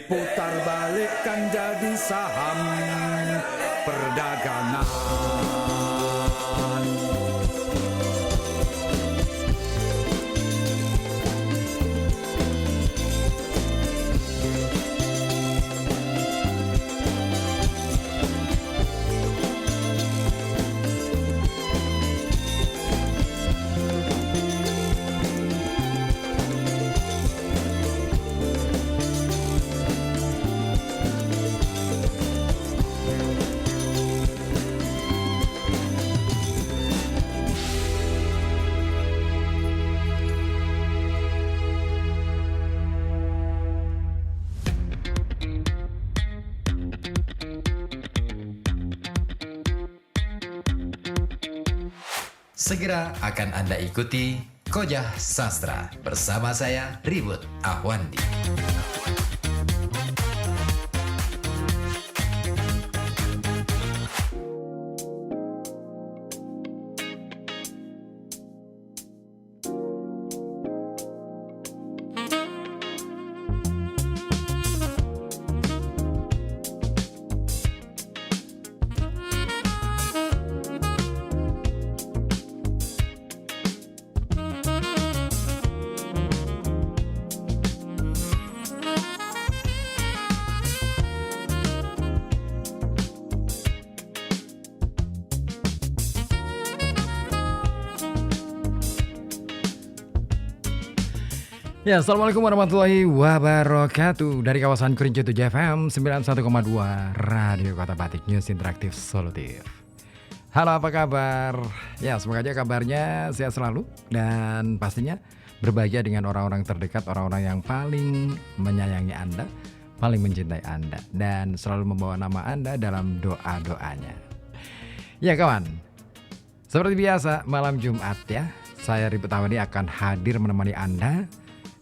diputar balikkan jadi saham perdagangan. Segera akan Anda ikuti Kojah Sastra bersama saya Ribut Ahwandi. Ya, Assalamualaikum warahmatullahi wabarakatuh. Dari kawasan Kerinci 7 FM 91,2 Radio Kota Batik, News Interaktif Solutif. Halo, apa kabar? Ya, semoga aja kabarnya sehat selalu dan pastinya berbahagia dengan orang-orang terdekat, orang-orang yang paling menyayangi Anda, paling mencintai Anda, dan selalu membawa nama Anda dalam doa-doanya. Ya kawan, seperti biasa malam Jumat ya, saya Ribut Ahwandi akan hadir menemani Anda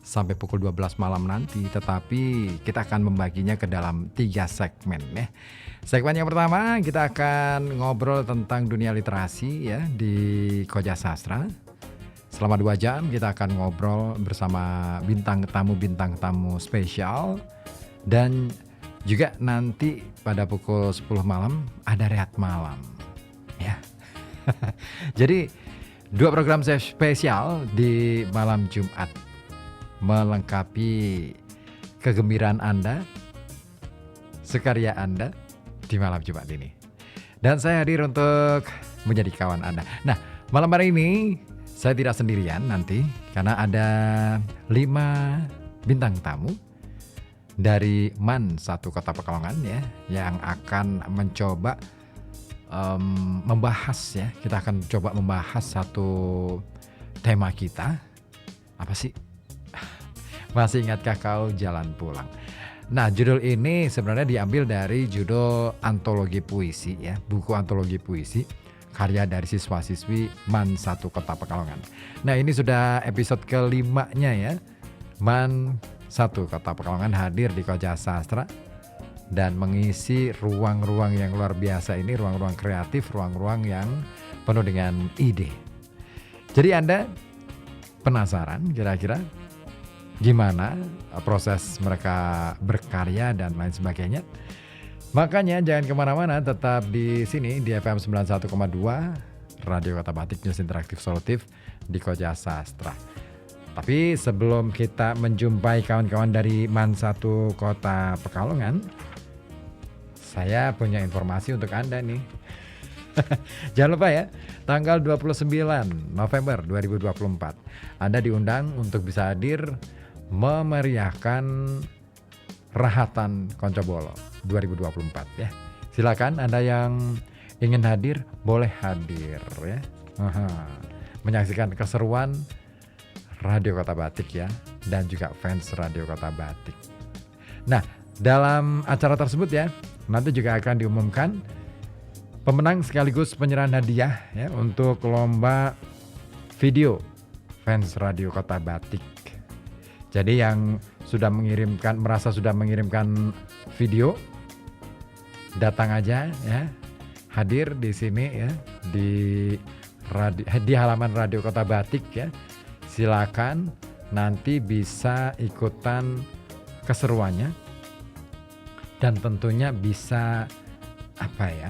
sampai pukul 12 malam nanti, tetapi kita akan membaginya ke dalam 3 segmen ya. Segmen yang pertama kita akan ngobrol tentang dunia literasi ya di Kojah Sastra. Selama 2 jam kita akan ngobrol bersama bintang tamu spesial, dan juga nanti pada pukul 10 malam ada rehat malam ya. Jadi 2 program spesial di malam Jumat melengkapi kegembiraan Anda, sekarya Anda di malam Jumat ini. Dan saya hadir untuk menjadi kawan Anda. Nah, malam hari ini saya tidak sendirian nanti, karena ada 5 bintang tamu dari MAN 1 Kota Pekalongan ya, yang akan mencoba membahas ya. Kita akan coba membahas satu tema kita. Apa sih? Masih ingatkah kau jalan pulang? Nah, judul ini sebenarnya diambil dari judul antologi puisi ya, buku antologi puisi karya dari siswa-siswi MAN 1 Kota Pekalongan. Nah, ini sudah episode ke-5-nya ya. MAN 1 Kota Pekalongan hadir di Kojah Sastra dan mengisi ruang-ruang yang luar biasa ini, ruang-ruang kreatif, ruang-ruang yang penuh dengan ide. Jadi Anda penasaran kira-kira gimana proses mereka berkarya dan lain sebagainya? Makanya jangan kemana-mana, tetap di sini di FM 91,2 Radio Kota Batik, News Interaktif Solutif di Kojah Sastra. Tapi sebelum kita menjumpai kawan-kawan dari MAN 1 Kota Pekalongan, saya punya informasi untuk Anda nih. Jangan lupa ya, tanggal 29 November 2024 Anda diundang untuk bisa hadir memeriahkan Rahatan Koncobolo 2024 ya. Silakan Anda yang ingin hadir boleh hadir ya. Menyaksikan keseruan Radio Kota Batik ya, dan juga fans Radio Kota Batik. Nah, dalam acara tersebut ya, nanti juga akan diumumkan pemenang sekaligus penyerahan hadiah ya untuk lomba video fans Radio Kota Batik. Jadi yang sudah merasa sudah mengirimkan video, datang aja ya, hadir di sini ya, di halaman Radio Kota Batik ya. Silakan nanti bisa ikutan keseruannya Dan tentunya bisa apa ya?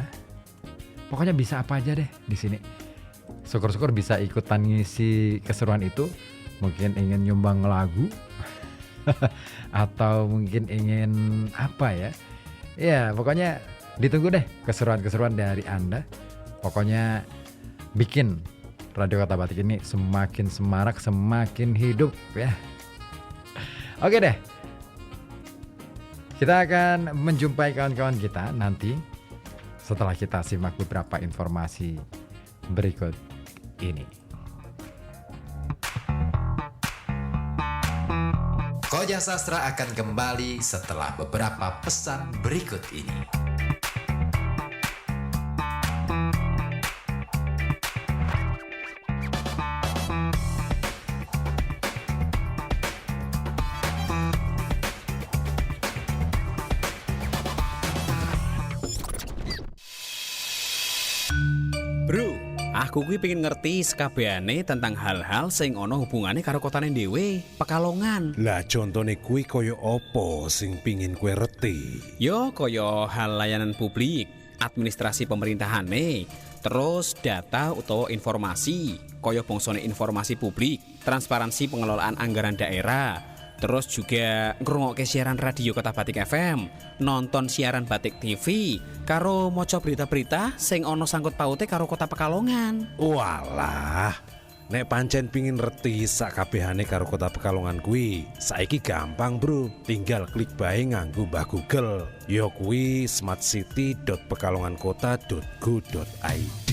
Pokoknya bisa apa aja deh di sini. Syukur-syukur bisa ikutan ngisi keseruan itu. Mungkin ingin nyumbang lagu atau mungkin ingin apa ya? Ya, pokoknya ditunggu deh keseruan-keseruan dari Anda. Pokoknya bikin Radio Kota Batik ini semakin semarak, semakin hidup ya. Oke deh. Kita akan menjumpai kawan-kawan kita nanti setelah kita simak beberapa informasi berikut ini. Koja Sastra akan kembali setelah beberapa pesan berikut ini. Bro, aku kuwi pengen ngerti sekabehane tentang hal-hal sing ana hubungane karo kotane dhewe, Pekalongan. Lah contone kuwi kaya apa sing pingin kowe reti? Yo kaya hal layanan publik, administrasi pemerintahane, terus data utawa informasi, kaya bangsane informasi publik, transparansi pengelolaan anggaran daerah. Terus juga ngrungokke siaran radio Kota Batik FM, nonton siaran Batik TV, karo maca berita-berita sing ana sangkut paute karo Kota Pekalongan. Walah, nek pancen pingin reti sakabehane karo Kota Pekalongan kuwi, saiki gampang bro. Tinggal klik bae nganggo Mbah Google. Ya kuwi smartcity.pekalongankota.go.id.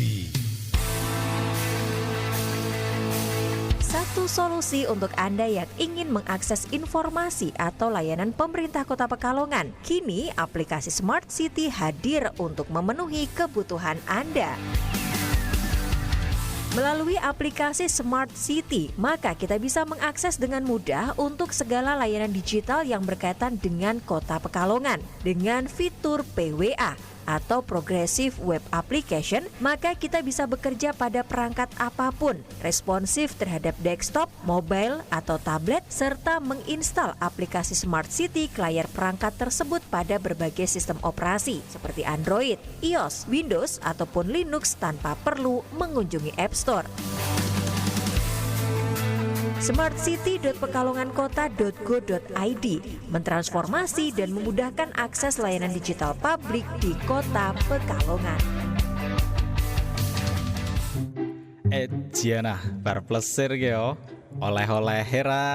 Satu solusi untuk Anda yang ingin mengakses informasi atau layanan pemerintah Kota Pekalongan. Kini aplikasi Smart City hadir untuk memenuhi kebutuhan Anda. Melalui aplikasi Smart City, maka kita bisa mengakses dengan mudah untuk segala layanan digital yang berkaitan dengan Kota Pekalongan. Dengan fitur PWA atau Progressive Web Application, maka kita bisa bekerja pada perangkat apapun, responsif terhadap desktop, mobile, atau tablet, serta menginstal aplikasi Smart City ke layar perangkat tersebut pada berbagai sistem operasi seperti Android, iOS, Windows, ataupun Linux tanpa perlu mengunjungi App Store. smartcity.pekalongankota.go.id mentransformasi dan memudahkan akses layanan digital publik di Kota Pekalongan. Jiana bar plesir ge yo. Oleh-oleh hera.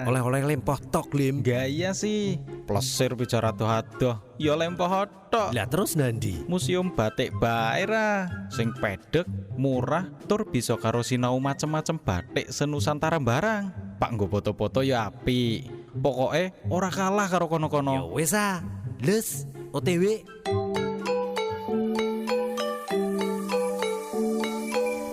Oleh-oleh lempoh tok lim. Gaya sih. Plesir bicara tuh-aduh. Ya lempoh tok. Lah terus nandi? Museum Batik bae ra. Sing pedek, murah, tur bisa karo sinau macem-macem batik senusantara barang. Pak nggo foto-foto ya apik. Pokoke ora kalah karo Ya kono-kono. wis ah. Les OTW.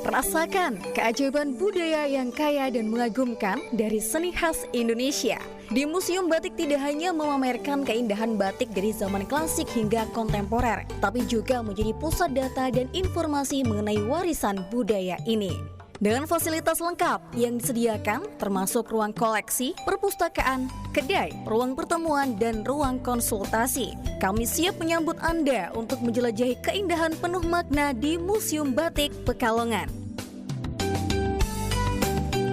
Rasakan keajaiban budaya yang kaya dan mengagumkan dari seni khas Indonesia. Di Museum Batik tidak hanya memamerkan keindahan batik dari zaman klasik hingga kontemporer, tapi juga menjadi pusat data dan informasi mengenai warisan budaya ini. Dengan fasilitas lengkap yang disediakan termasuk ruang koleksi, perpustakaan, kedai, ruang pertemuan, dan ruang konsultasi. Kami siap menyambut Anda untuk menjelajahi keindahan penuh makna di Museum Batik Pekalongan.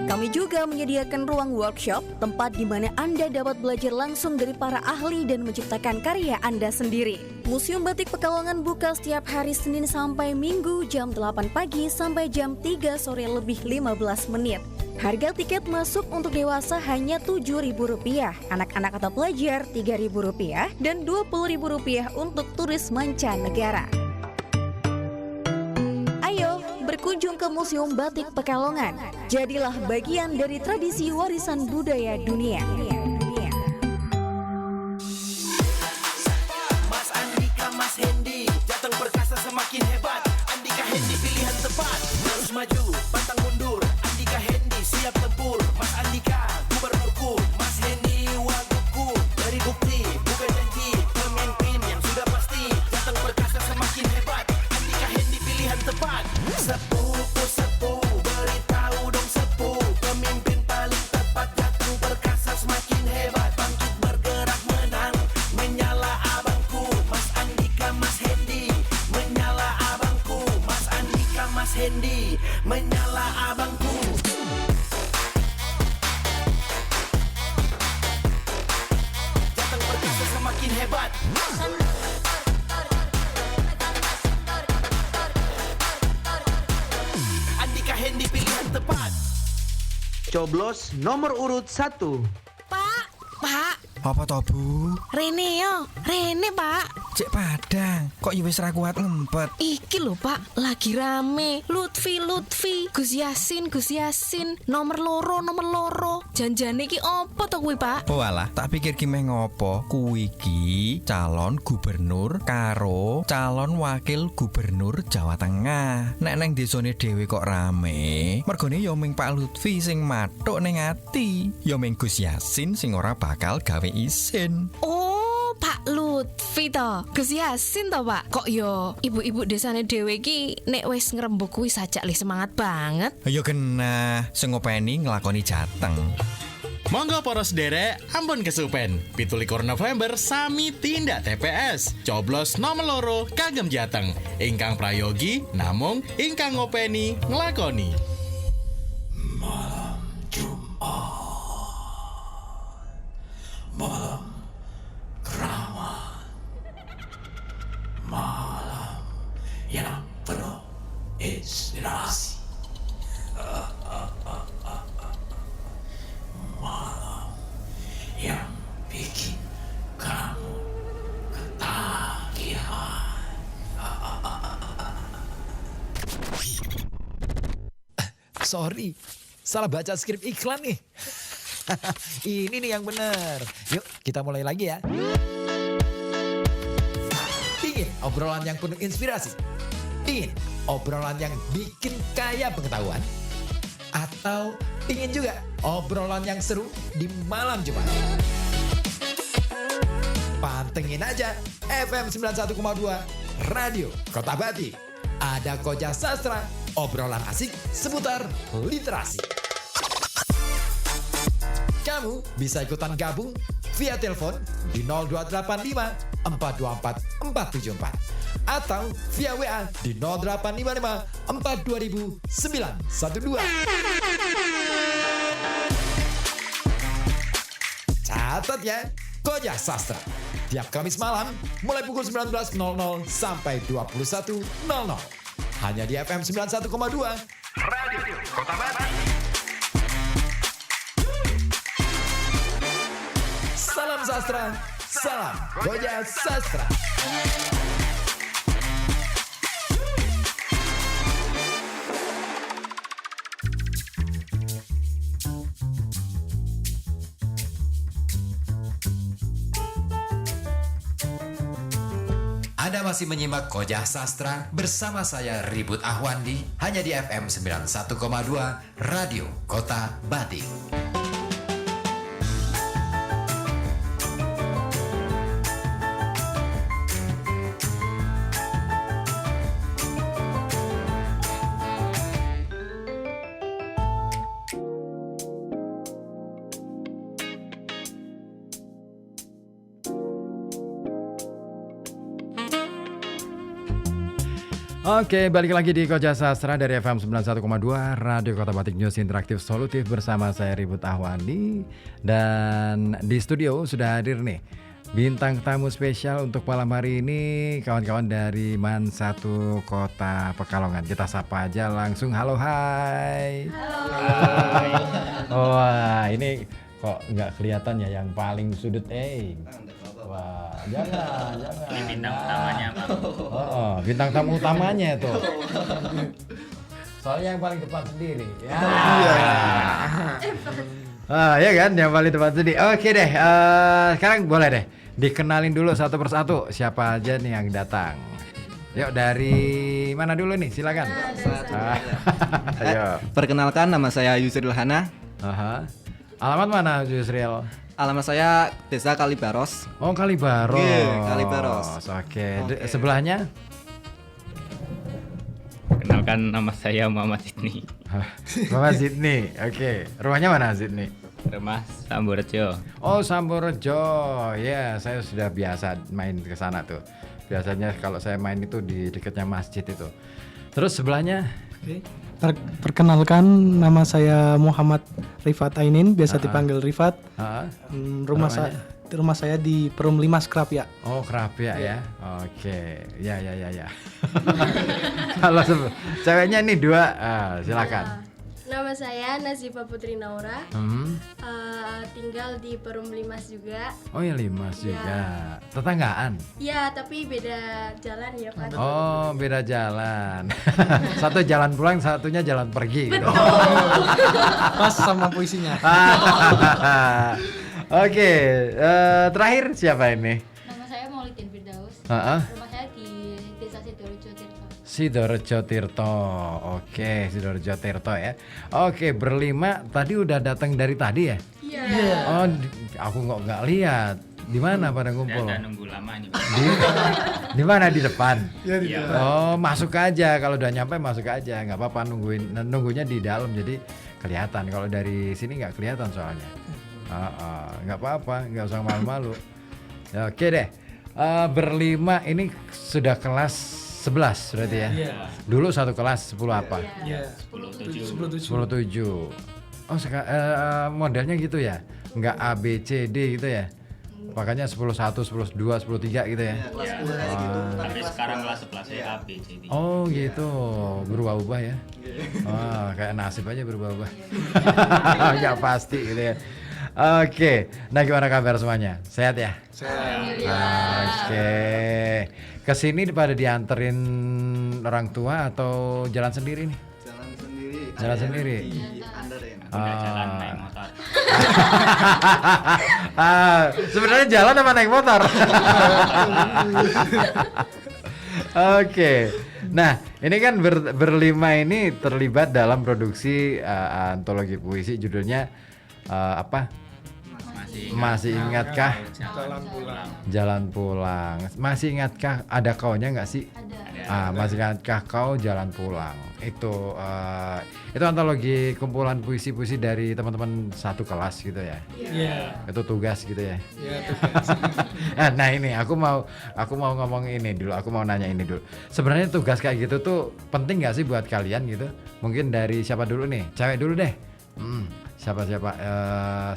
Kami juga menyediakan ruang workshop, tempat di mana Anda dapat belajar langsung dari para ahli dan menciptakan karya Anda sendiri. Museum Batik Pekalongan buka setiap hari Senin sampai Minggu jam 8 pagi sampai jam 3 sore lebih 15 menit. Harga tiket masuk untuk dewasa hanya Rp7.000, anak-anak atau pelajar Rp3.000, dan Rp20.000 untuk turis mancanegara. Ayo berkunjung ke Museum Batik Pekalongan. Jadilah bagian dari tradisi warisan budaya dunia. Mas Andika, Mas Hendy, Jateng perkasa semakin hebat. Andika Hendy pilihan tepat. Terus maju, pantang mundur. Andika Hendy siap tempur. Mas Andika, gubernurku. Mas Hendy, wagubku. Dari bukti, bukan janji. Pemimpin yang sudah pasti. Jateng perkasa semakin hebat. Andika Hendy pilihan tepat. Sepuh, beritahu dong sepuh. Pemimpin paling tepat, Jateng perkasa semakin Hendy, menyala abangku. Jateng perkasa semakin hebat. Andika Hendy pilihan tepat. Coblos nomor urut 1. Pak, Apa to, Bu? Rene yo, Rene Pak. Cek Padang, kok wis ra kuat ngempet. Iki lho Pak, lagi rame. Lutfi, Gus Yasin, nomor loro. Janjane iki opo to kuwi Pak? Oh alah, tak pikir ki meh ngopo. Kuwi ki calon gubernur karo calon wakil gubernur Jawa Tengah. Nek neng desane dhewe kok rame, mergone ya ming Pak Lutfi sing mathuk ning ati. Ya ming Gus Yasin sing ora bakal gawe isin. Oh, Pak Lutfi to. Gus Yasin to, Pak. Kok yo ibu-ibu desane dhewe iki nek wis ngrembug kuwi sajak le semangat banget. Ya genah, sing ngopeni nglakoni jateng. Monggo para sederek, ampun kesupen. 17 November sami tindak TPS. Coblos nomor loro kagem jateng. Ingkang prayogi namung ingkang ngopeni nglakoni. Malam Jumat, malam keramat, malam yang penuh inspirasi, malam yang bikin kamu ketagihan. Sorry, salah baca skrip iklan nih. Ini nih yang bener. Yuk kita mulai lagi ya. Ingin obrolan yang penuh inspirasi? Ingin obrolan yang bikin kaya pengetahuan? Atau ingin juga obrolan yang seru di malam Jumat? Pantengin aja FM 91,2 Radio Kota Batik. Ada Koja Sastra, obrolan asik seputar literasi. Kamu bisa ikutan gabung via telepon di 0285 424 474 atau via WA di 0855 420 912. Catat ya, Koja Sastra. Tiap Kamis malam mulai pukul 19.00 sampai 21.00. Hanya di FM 91,2 Radio Kota Batik. Salam sastra, salam Koja Sastra. Anda masih menyimak Koja Sastra bersama saya Ribut Ahwandi hanya di FM 91,2 Radio Kota Batik. Oke, balik lagi di Koja Sastra dari FM 91,2 Radio Kota Batik, News Interaktif Solutif bersama saya Ribut Ahwandi. Dan di studio sudah hadir nih bintang tamu spesial untuk malam hari ini, kawan-kawan dari MAN 1 Kota Pekalongan. Kita sapa aja langsung. Halo, hai. Hai. Wah, ini kok nggak kelihatan ya yang paling sudut, Wah, jangan. Ini bintang utamanya, Bang. Oh, bintang tamu utamanya tuh. Soalnya yang paling depan sendiri. Ya. Ya kan, yang paling depan sendiri. Oke deh, sekarang boleh deh dikenalin dulu satu persatu siapa aja nih yang datang. Yuk, dari mana dulu nih? Silakan. Ayo. Perkenalkan, nama saya Yusril Hana. Alamat mana Yusril? Alamat saya Desa Kalibaros. Oh, Kalibaros. Yeah, Kalibaros. Oke. Sebelahnya? Kenalkan, nama saya Muhammad Sidney. Muhammad Sidney. Oke. Rumahnya mana Sidney? Rumah Samborejo. Oh, Samborejo. Ya, saya sudah biasa main ke sana tuh. Biasanya kalau saya main itu di dekatnya masjid itu. Terus sebelahnya? Oke. Perkenalkan, nama saya Muhammad Rifat Ainin, biasa dipanggil Rifat. Rumah saya di Perum 5 Krapia. Oh, Krapia ya. Oke. Ya. Kalau ceweknya ini 2, silakan. Nama saya Nazifa Putri Naura. Tinggal di Perum Limas juga. Oh ya, Limas juga. Tetanggaan? Iya, tapi beda jalan ya Pak. Oh, beda jalan. Satu jalan pulang, satunya jalan pergi. Gitu. Pas sama puisinya. Oke, terakhir siapa ini? Nama saya Maulidin Firdaus. Rumah saya di Desa Sidorejo Tirto. Sidorejo Tirto. Oke, Sidorejo Tirto ya. Oke, berlima tadi udah datang dari tadi ya? Iya. Oh, aku nggak lihat. Di mana pada ngumpul? Udah nunggu lama nih. Di mana, di depan? Iya. Oh, masuk aja. Kalau udah nyampe masuk aja. Nggak apa-apa, nunggunya di dalam jadi kelihatan. Kalau dari sini nggak kelihatan soalnya. Nggak apa-apa, nggak usah malu-malu. Oke deh. Berlima ini sudah kelas 11 berarti ya? Iya. Dulu satu kelas 10 apa? Iya. 10-7. Oh, modelnya gitu ya? Nggak A, B, C, D gitu ya? Makanya 10-1, 10-2, 10-3 gitu ya? Tapi sekarang kelas 11 ya A, B, C, D. Oh gitu, berubah-ubah ya? Kayak nasib aja berubah-ubah. Nggak pasti gitu ya. Oke, nah gimana kabar semuanya? Sehat ya? Sehat. Oke, kesini pada dianterin orang tua atau jalan sendiri nih? Jalan sendiri. Jalan naik motor. Sebenarnya jalan apa naik motor? Oke. Nah, ini kan berlima ini terlibat dalam produksi antologi puisi judulnya apa? Masih ingatkah? Jalan pulang. Masih ingatkah ada kaunya nggak sih? Ada. Masih ingatkah kau jalan pulang? Itu antologi kumpulan puisi-puisi dari teman-teman satu kelas gitu ya? Iya. Itu tugas gitu ya? Iya, tugas. Nah ini aku mau ngomong ini dulu. Aku mau nanya ini dulu. Sebenarnya tugas kayak gitu tuh penting nggak sih buat kalian gitu? Mungkin dari siapa dulu nih? Cewek dulu deh. Siapa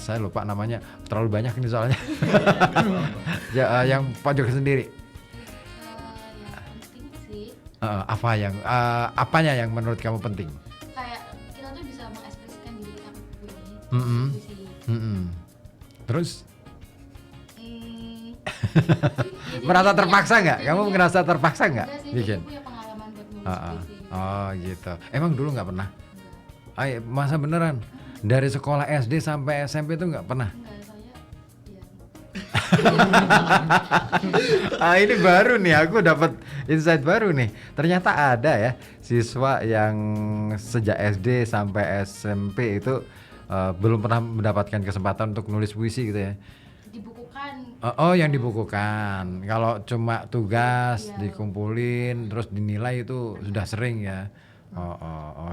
saya lupa namanya, terlalu banyak ini soalnya. Yang pojok sendiri. Yang penting sih apanya yang menurut kamu penting? kayak kita tuh bisa mengekspresikan diri kita puisi. Terus merasa terpaksa nggak? Kamu merasa terpaksa nggak bikin? Punya pengalaman buat nulis puisi. Oh gitu. Emang dulu nggak pernah? Masa beneran? Dari sekolah SD sampai SMP tuh nggak pernah? Ini baru nih, aku dapat insight baru nih. Ternyata ada ya siswa yang sejak SD sampai SMP itu belum pernah mendapatkan kesempatan untuk nulis puisi gitu ya. Dibukukan. Yang dibukukan. Kalau cuma tugas dikumpulin terus dinilai itu sudah sering ya.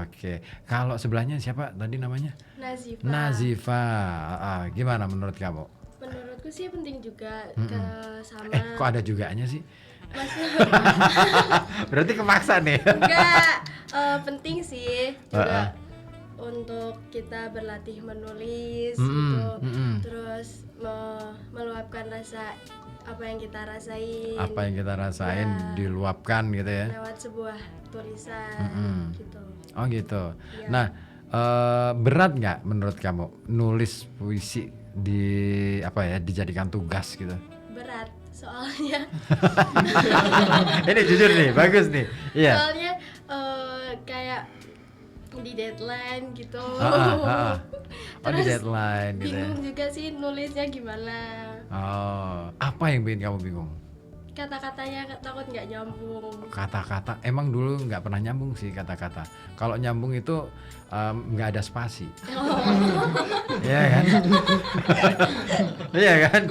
Oke. Kalau sebelahnya siapa tadi namanya? Nazifa. Gimana menurut kamu? Menurutku sih penting juga sama. Kok ada juganya sih? Berarti kepaksa nih. Enggak, penting sih juga untuk kita berlatih menulis gitu. Terus meluapkan rasa apa yang kita rasain. Diluapkan gitu ya. Lewat sebuah tulisan gitu. Oh gitu. Ya. Nah, berat nggak menurut kamu nulis puisi dijadikan tugas gitu? Berat, soalnya. Ini jujur nih, bagus nih. Iya. Soalnya kayak di deadline gitu. Di deadline gitu. Bingung juga sih nulisnya gimana. Apa yang bikin kamu bingung? Kata-katanya takut nggak nyambung. Kata-kata emang dulu nggak pernah nyambung sih kata-kata. Kalau nyambung itu nggak ada spasi. Iya kan? Iya kan?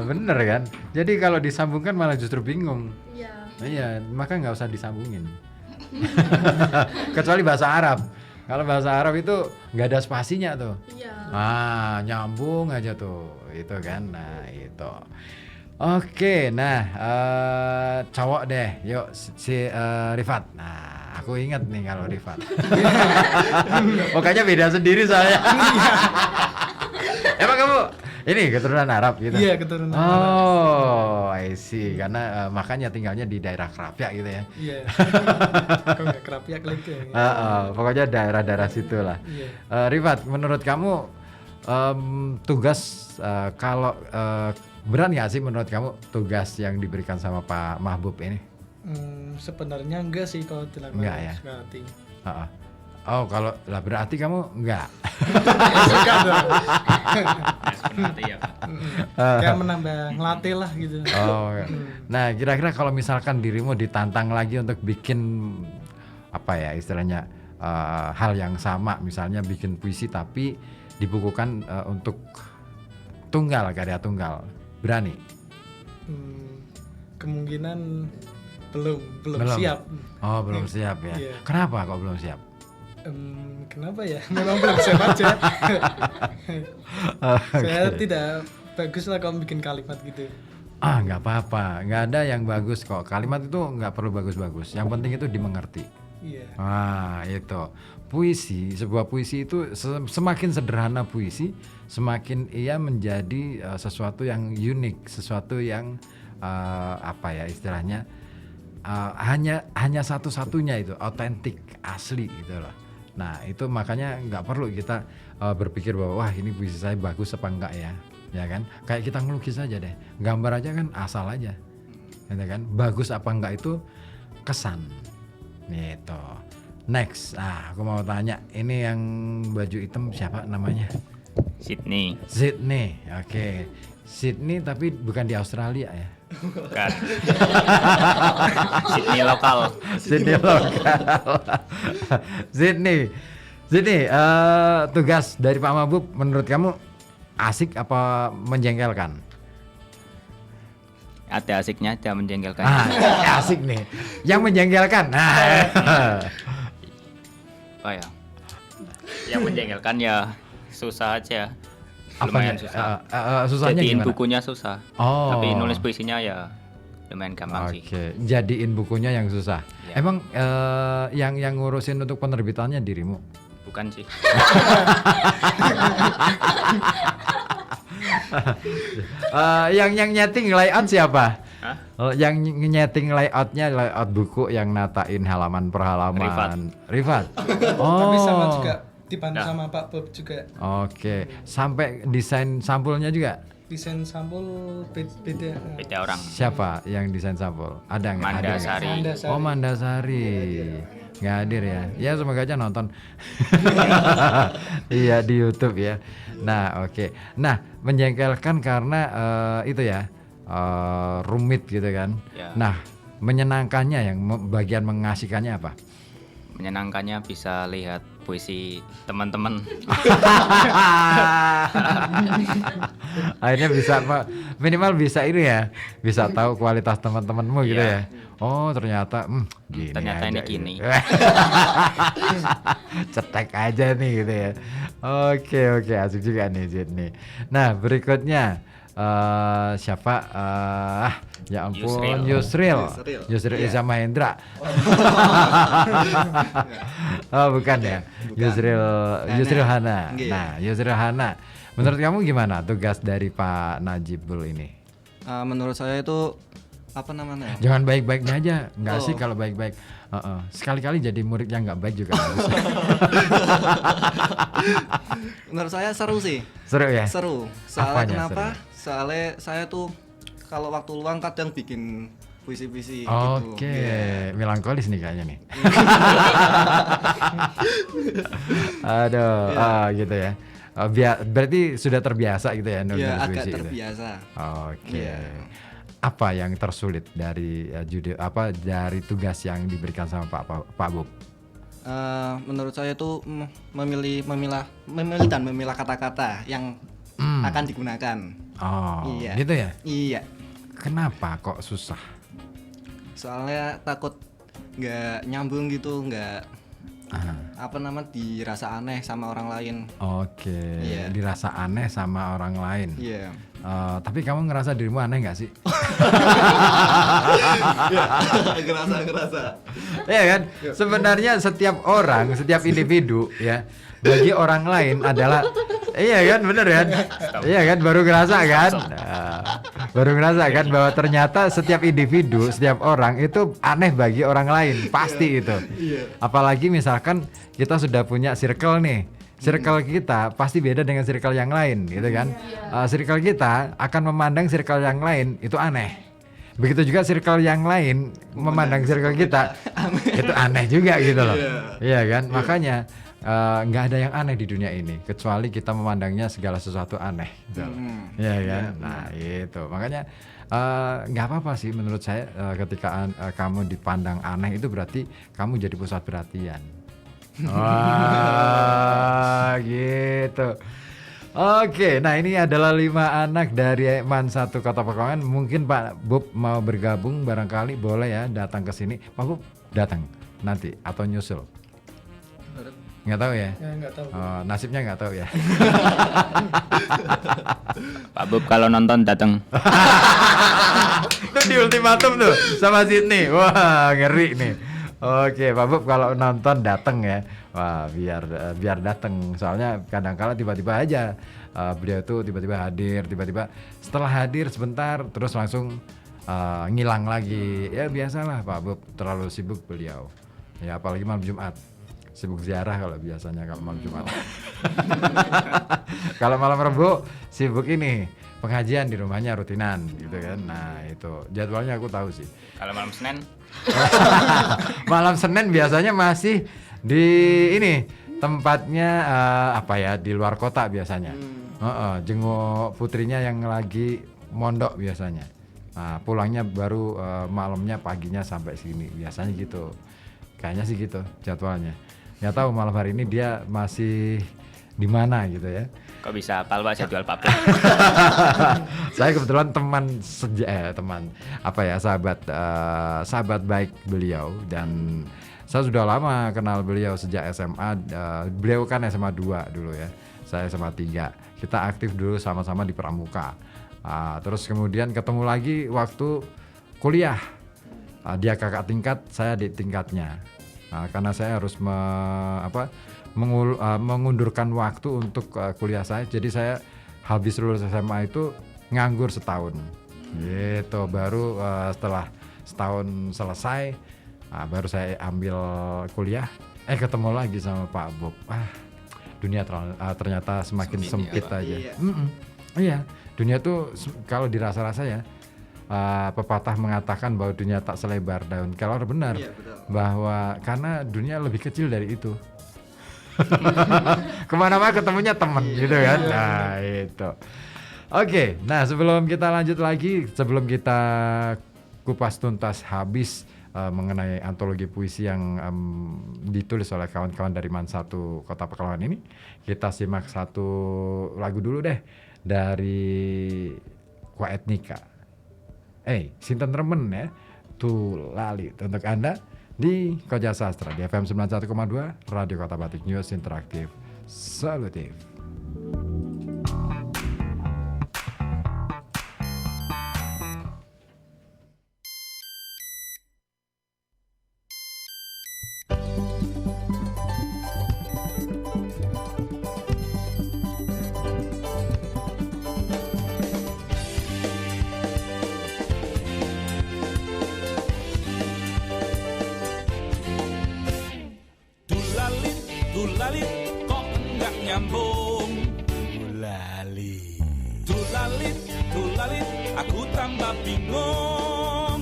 Bener kan? Jadi kalau disambungkan malah justru bingung. Iya, maka nggak usah disambungin. Kecuali bahasa Arab. Kalau bahasa Arab itu nggak ada spasinya tuh. Nyambung aja tuh. Itu kan. Nah itu. Oke, nah cowok deh, yuk si Rifat. Nah, aku ingat nih kalau Rifat. Pokoknya beda sendiri saya. Emang kamu ini keturunan Arab gitu? Iya, keturunan Arab. Oh, I see. Karena makanya tinggalnya di daerah Krapyak gitu ya. Iya. Kok nggak Krapyak lagi ya? Pokoknya daerah-daerah situ lah. Iya. Rifat, menurut kamu tugas kalau berat nggak sih menurut kamu tugas yang diberikan sama Pak Mahbub ini? Sebenarnya enggak sih kalau dilakukan enggak ya? berarti. Oh, kalau lah berarti kamu enggak. Suka dong. Berarti ya, Pak. Kayak menambah ngelatih lah gitu. Oh. Nah, kira-kira kalau misalkan dirimu ditantang lagi untuk bikin apa ya istilahnya hal yang sama, misalnya bikin puisi tapi dibukukan untuk tunggal, karya tunggal, berani? Kemungkinan belum siap. Oh, belum siap ya. Iya. Kenapa kok belum siap? Kenapa ya? Memang belum siap aja. Saya tidak bagus lah kalau bikin kalimat gitu. Nggak apa-apa, nggak ada yang bagus kok. Kalimat itu nggak perlu bagus-bagus. Yang penting itu dimengerti. Iya. Itu puisi, sebuah puisi itu semakin sederhana puisi, semakin ia menjadi sesuatu yang unik, sesuatu yang apa ya istilahnya hanya satu-satunya itu otentik, asli gitu loh. Nah itu makanya nggak perlu kita berpikir bahwa wah ini puisi saya bagus apa enggak ya kan? Kayak kita ngelukis aja deh, gambar aja kan asal aja, gitu kan? Bagus apa enggak itu kesan, gitu. Next, aku mau tanya, ini yang baju hitam siapa namanya? Sydney. Oke. Sydney tapi bukan di Australia ya? Bukan. Sydney lokal. Sydney, tugas dari Pak Mahbub menurut kamu asik apa menjengkelkan? Ada asiknya, ada menjengkelkan. Asik nih. Yang menjengkelkan. Oh ya. Yang menjengkelkan ya susah aja. Lumayan susah. Susahnya jadiin gimana? bukunya susah. Tapi nulis puisinya ya lumayan gampang sih. Oke, jadiin bukunya yang susah. Ya. Emang yang ngurusin untuk penerbitannya dirimu? Bukan sih. Yang nyeting layout siapa? Hah? Yang nyeting layoutnya, layout buku yang natain halaman per halaman. Rifat. Tapi sama juga dibantu sama Pak Bob juga. Oke, sampai desain sampulnya juga? Desain sampul beda orang. Siapa yang desain sampul? Ada nggak? Mandasari. Oh, Mandasari. Nggak hadir ya? Ya semoga aja nonton. Iya di YouTube ya. Nah oke. Nah menjengkelkan karena itu ya rumit gitu kan. Ya. Nah menyenangkannya yang bagian mengasihkannya apa? Menyenangkannya bisa lihat puisi teman-teman. Akhirnya bisa minimal bisa ini ya, bisa tahu kualitas teman-temanmu gitu ya. Oh ternyata gini. Ternyata aja, ini gini. Cetek aja nih gitu ya. Oke asik juga nih Sydney. Nah berikutnya siapa? Ya ampun, Yusril Iza Mahendra. Oh bukan ya, Yusril Hana. Nah Yusril Hana, menurut kamu gimana tugas dari Pak Najibul ini? Menurut saya itu apa namanya? Jangan baik-baiknya aja, nggak sih kalau baik-baik. Sekali-kali jadi murid yang nggak baik juga. Menurut saya seru sih. Seru ya? Seru. Soalnya kenapa? Seru? Soalnya saya tuh kalau waktu luang kadang bikin puisi-puisi gitu. Oke, melankolis nih kayaknya nih. Aduh, gitu ya. Berarti sudah terbiasa gitu ya nulis puisi. Agak terbiasa. Gitu. Oke. Apa yang tersulit dari dari tugas yang diberikan sama Pak Bob? Menurut saya itu memilih dan memilah kata-kata yang akan digunakan. Oh, iya. Gitu ya? Iya. Kenapa kok susah? Soalnya takut nggak nyambung gitu, nggak dirasa aneh sama orang lain. Oke, dirasa aneh sama orang lain. Iya. Tapi kamu ngerasa dirimu aneh nggak sih? Gerasa. Iya kan? Sebenarnya setiap orang, setiap individu ya, bagi orang lain adalah iya kan, bener kan? Iya kan, baru ngerasa kan? Baru ngerasa kan bahwa ternyata setiap individu, setiap orang itu aneh bagi orang lain, pasti itu. Apalagi misalkan kita sudah punya circle nih. Circle kita pasti beda dengan circle yang lain, gitu kan? Circle kita akan memandang circle yang lain itu aneh. Begitu juga circle yang lain memandang circle kita itu aneh juga gitu loh. Iya kan? Makanya nggak ada yang aneh di dunia ini kecuali kita memandangnya segala sesuatu aneh. Gitu. Iya kan? Nah itu makanya nggak apa-apa sih menurut saya ketika kamu dipandang aneh itu berarti kamu jadi pusat perhatian. Wah, gitu. Oke, nah ini adalah 5 anak dari MAN 1 Kota Pekalongan. Mungkin Pak Bob mau bergabung barangkali boleh ya datang ke sini. Pak Bob datang nanti atau nyusul? Nggak tahu ya? Nggak tahu. Oh, nasibnya nggak tahu ya. Pak Bob kalau nonton datang. Itu di ultimatum tuh sama Sydney. Wah, ngeri nih. Oke, Pak Bob kalau nonton datang ya. Wah, biar datang. Soalnya kadang-kala tiba-tiba aja beliau tuh tiba-tiba hadir, tiba-tiba setelah hadir sebentar terus langsung ngilang lagi. Ya biasalah Pak Bob, terlalu sibuk beliau. Ya apalagi malam Jumat. Sibuk ziarah kalau biasanya kalau malam Jumat. Kalau malam Rebo sibuk ini pengajian di rumahnya rutinan gitu kan. Nah, itu jadwalnya aku tahu sih. Kalau malam Senin? Malam Senin biasanya masih di ini tempatnya apa ya di luar kota biasanya. Jenguk putrinya yang lagi mondok biasanya. Nah, pulangnya baru malamnya paginya sampai sini biasanya gitu. Kayaknya sih gitu jadwalnya. Nggak tahu malam hari ini dia masih di mana gitu ya. Kok bisa hafal Pak jadwal Pak Bob? Saya kebetulan teman apa ya sahabat baik beliau dan saya sudah lama kenal beliau sejak SMA. Beliau kan SMA 2 dulu ya. Saya SMA 3. Kita aktif dulu sama-sama di Pramuka. Terus kemudian ketemu lagi waktu kuliah. Dia kakak tingkat, saya di tingkatnya. Karena saya harus mengundurkan waktu untuk kuliah saya, jadi saya habis lulus SMA itu nganggur setahun gitu, baru setelah setahun selesai baru saya ambil kuliah, ketemu lagi sama Pak Bob. Dunia ternyata semakin sempit aja. Iya, dunia tuh kalau dirasa-rasa ya, pepatah mengatakan bahwa dunia tak selebar daun kelor, benar. Bahwa karena dunia lebih kecil dari itu. Kemana-mana ketemunya teman gitu kan. Nah itu. Oke, nah sebelum kita lanjut lagi, sebelum kita kupas tuntas habis mengenai antologi puisi yang ditulis oleh kawan-kawan dari MAN 1 Kota Pekalongan ini, kita simak satu lagu dulu deh dari Kwa Etnika. Sinten remen ya, Tulali untuk Anda di Koja Sastra di FM 91,2 Radio Kota Batik, News Interaktif Solutif. Tulalit kok enggak nyambung. Tulalit aku tambah bingung.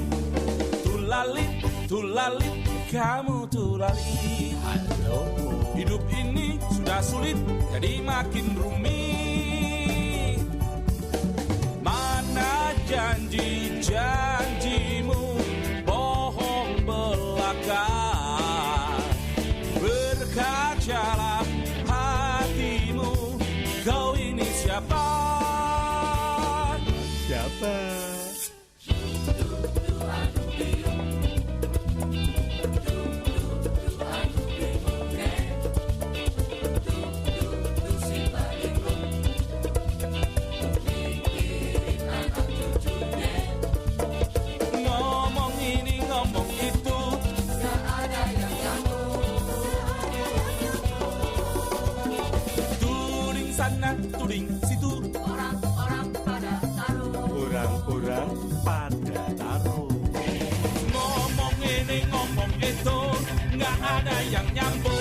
Tulalit kamu tulalit. Halo. Hidup ini sudah sulit jadi makin rumit. Mana janji-janjimu bohong belaka. Berkacalah hatimu, kau ini siapa? ada yang nyambung.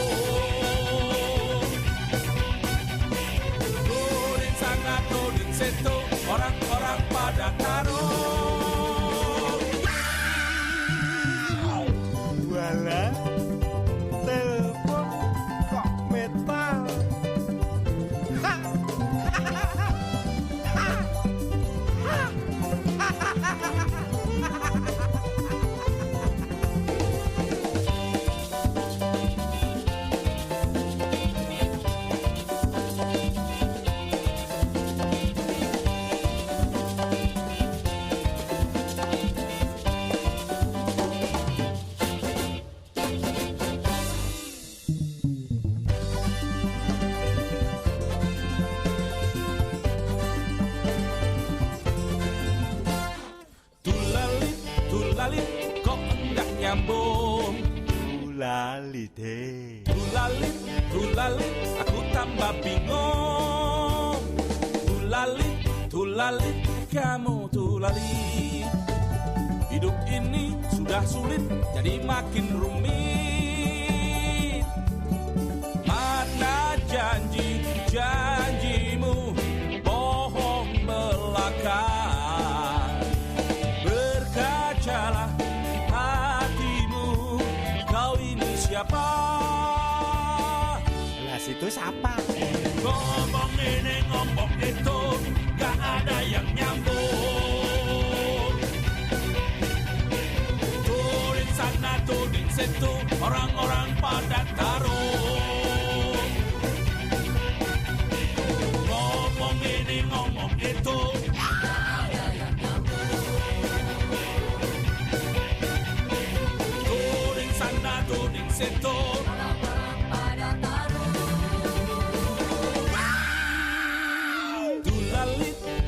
Turin sana turin situ, orang-orang pada tarung. Walah, telepon kok metal. Tulalit, kok enggak nyambung. Tulalit, aku tambah bingung. Tulalit, kamu tulalit. Hidup ini sudah sulit, jadi makin rumit. Mana janjimu, bohong belaka. Berkacalah hatimu, kau ini siapa? Lah situ siapa? Ngomong ini ngomong itu, gak ada yang nyambung. Turin sana turin situ, orang-orang pada tarung. Ngomong ini ngomong itu, turin sana turin situ.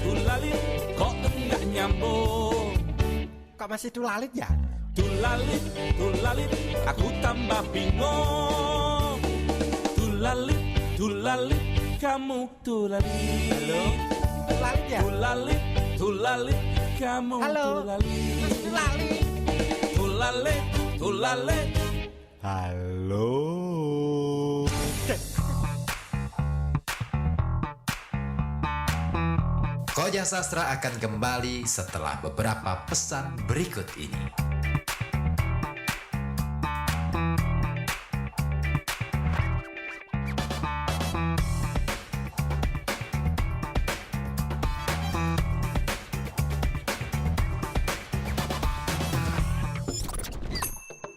Tulalit, kok enggak nyambung. Kok masih tulalit ya? Tulalit, aku tambah bingung. Tulalit, kamu tulalit. Halo? Tulalit ya? Tulalit, kamu Halo? tulalit. Tulalit. Halo. Koja Sastra akan kembali setelah beberapa pesan berikut ini.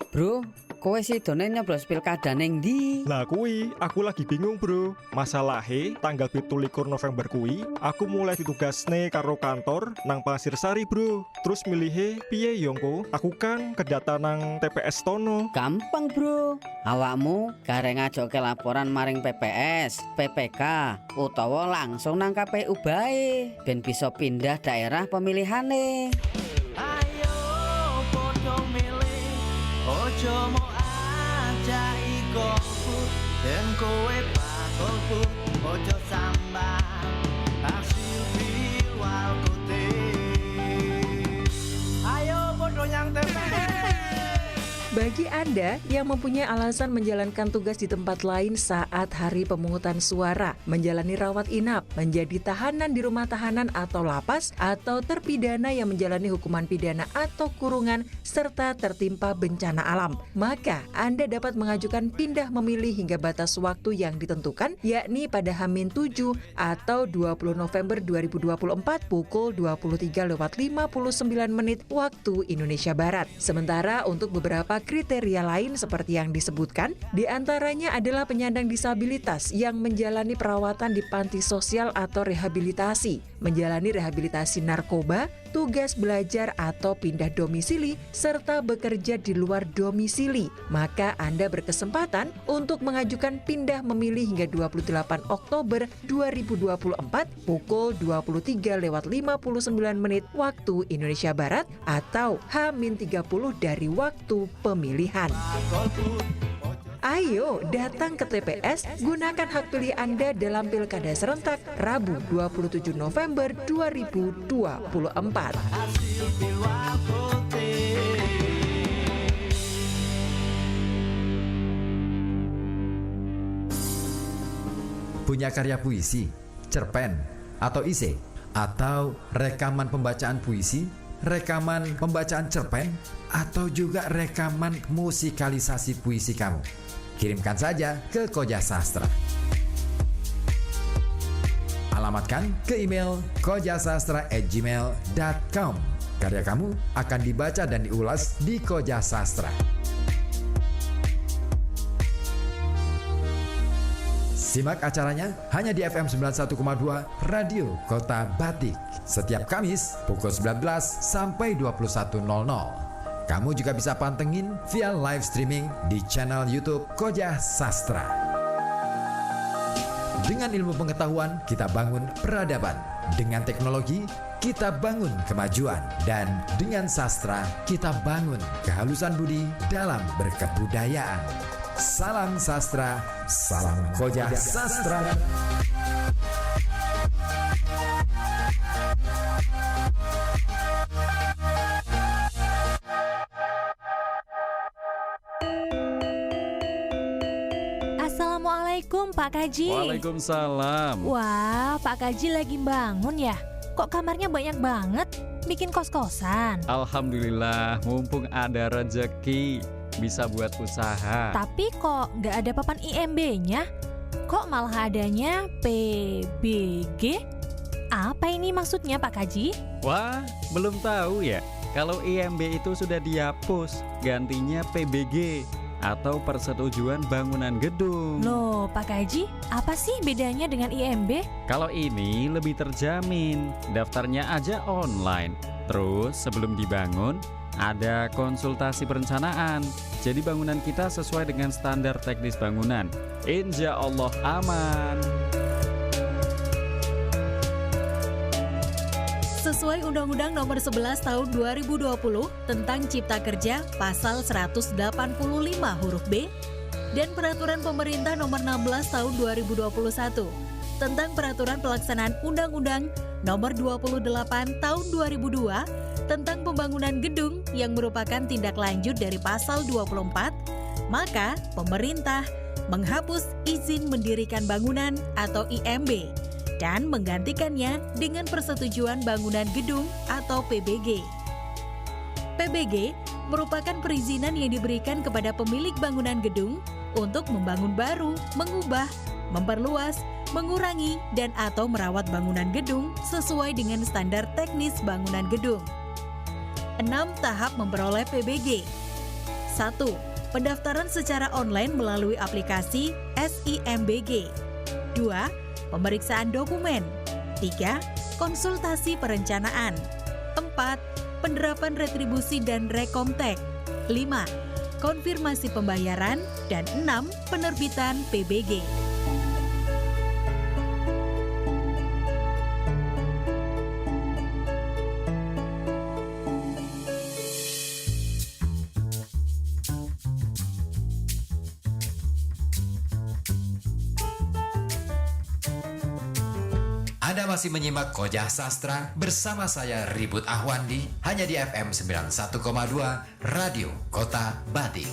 Bro, kowe sidone nyoblos pilkada ning ndi? Lah kuwi, aku lagi bingung bro. Masalahe tanggal 17 November kuwi, aku mulai ditugasne karo kantor nang Pasir Sari bro. Terus milihe piye yongko? Aku kan kedata nang TPS Tono. Gampang bro, awakmu gareng ngajokke laporan maring PPS, PPK, utawa langsung nang KPU bae, ben bisa pindah daerah pemilihane. Ayo podo milih, ojo mau ajai golput, dan kowe pakolput, ojo sambang hasil piwal kote. Ayo podo yang TPS. Bagi Anda yang mempunyai alasan menjalankan tugas di tempat lain saat hari pemungutan suara, menjalani rawat inap, menjadi tahanan di rumah tahanan atau lapas, atau terpidana yang menjalani hukuman pidana atau kurungan, serta tertimpa bencana alam, maka Anda dapat mengajukan pindah memilih hingga batas waktu yang ditentukan, yakni pada H-7 atau 20 November 2024 pukul 23.59 waktu Indonesia Barat. Sementara untuk beberapa kriteria lain seperti yang disebutkan, diantaranya adalah penyandang disabilitas yang menjalani perawatan di panti sosial atau rehabilitasi, menjalani rehabilitasi narkoba, tugas belajar atau pindah domisili, serta bekerja di luar domisili. Maka Anda berkesempatan untuk mengajukan pindah memilih hingga 28 Oktober 2024 pukul 23.59 waktu Indonesia Barat atau H-30 dari waktu pemilihan. Ayo datang ke TPS, gunakan hak pilih Anda dalam Pilkada Serentak Rabu 27 November 2024. Punya karya puisi, cerpen, atau ise? Atau rekaman pembacaan puisi, rekaman pembacaan cerpen, atau juga rekaman musikalisasi puisi kamu? Kirimkan saja ke Koja Sastra. Alamatkan ke email kojasastra@gmail.com. Karya kamu akan dibaca dan diulas di Koja Sastra. Simak acaranya hanya di FM 91,2 Radio Kota Batik setiap Kamis pukul 19 sampai 21.00. Kamu juga bisa pantengin via live streaming di channel YouTube Koja Sastra. Dengan ilmu pengetahuan kita bangun peradaban, dengan teknologi kita bangun kemajuan, dan dengan sastra kita bangun kehalusan budi dalam berkebudayaan. Salam sastra, salam Koja Sastra. Assalamualaikum Pak Kaji. Waalaikumsalam. Wah, Pak Kaji lagi bangun ya? Kok kamarnya banyak banget? Bikin kos-kosan? Alhamdulillah, mumpung ada rezeki bisa buat usaha. Tapi kok nggak ada papan IMB-nya? Kok malah adanya PBG? Apa ini maksudnya Pak Kaji? Wah, belum tahu ya. Kalau IMB itu sudah dihapus, gantinya PBG atau Persetujuan Bangunan Gedung. Loh Pak Kaji, apa sih bedanya dengan IMB? Kalau ini lebih terjamin, daftarnya aja online. Terus sebelum dibangun, ada konsultasi perencanaan. Jadi bangunan kita sesuai dengan standar teknis bangunan. Insya Allah aman. Sesuai Undang-Undang Nomor 11 Tahun 2020 tentang Cipta Kerja Pasal 185 huruf B dan Peraturan Pemerintah Nomor 16 Tahun 2021 tentang Peraturan Pelaksanaan Undang-Undang Nomor 28 Tahun 2002 tentang pembangunan gedung yang merupakan tindak lanjut dari pasal 24, maka pemerintah menghapus izin mendirikan bangunan atau IMB dan menggantikannya dengan Persetujuan Bangunan Gedung atau PBG. PBG merupakan perizinan yang diberikan kepada pemilik bangunan gedung untuk membangun baru, mengubah, memperluas, mengurangi, dan atau merawat bangunan gedung sesuai dengan standar teknis bangunan gedung. 6 tahap memperoleh PBG. 1. Pendaftaran secara online melalui aplikasi SIMBG. 2. Pemeriksaan dokumen. 3. Konsultasi perencanaan. 4. Penerapan retribusi dan rekomtek. 5. Konfirmasi pembayaran. Dan 6. Penerbitan PBG. Anda masih menyimak Koja Sastra bersama saya Ribut Ahwandi hanya di FM 91,2 Radio Kota Batik.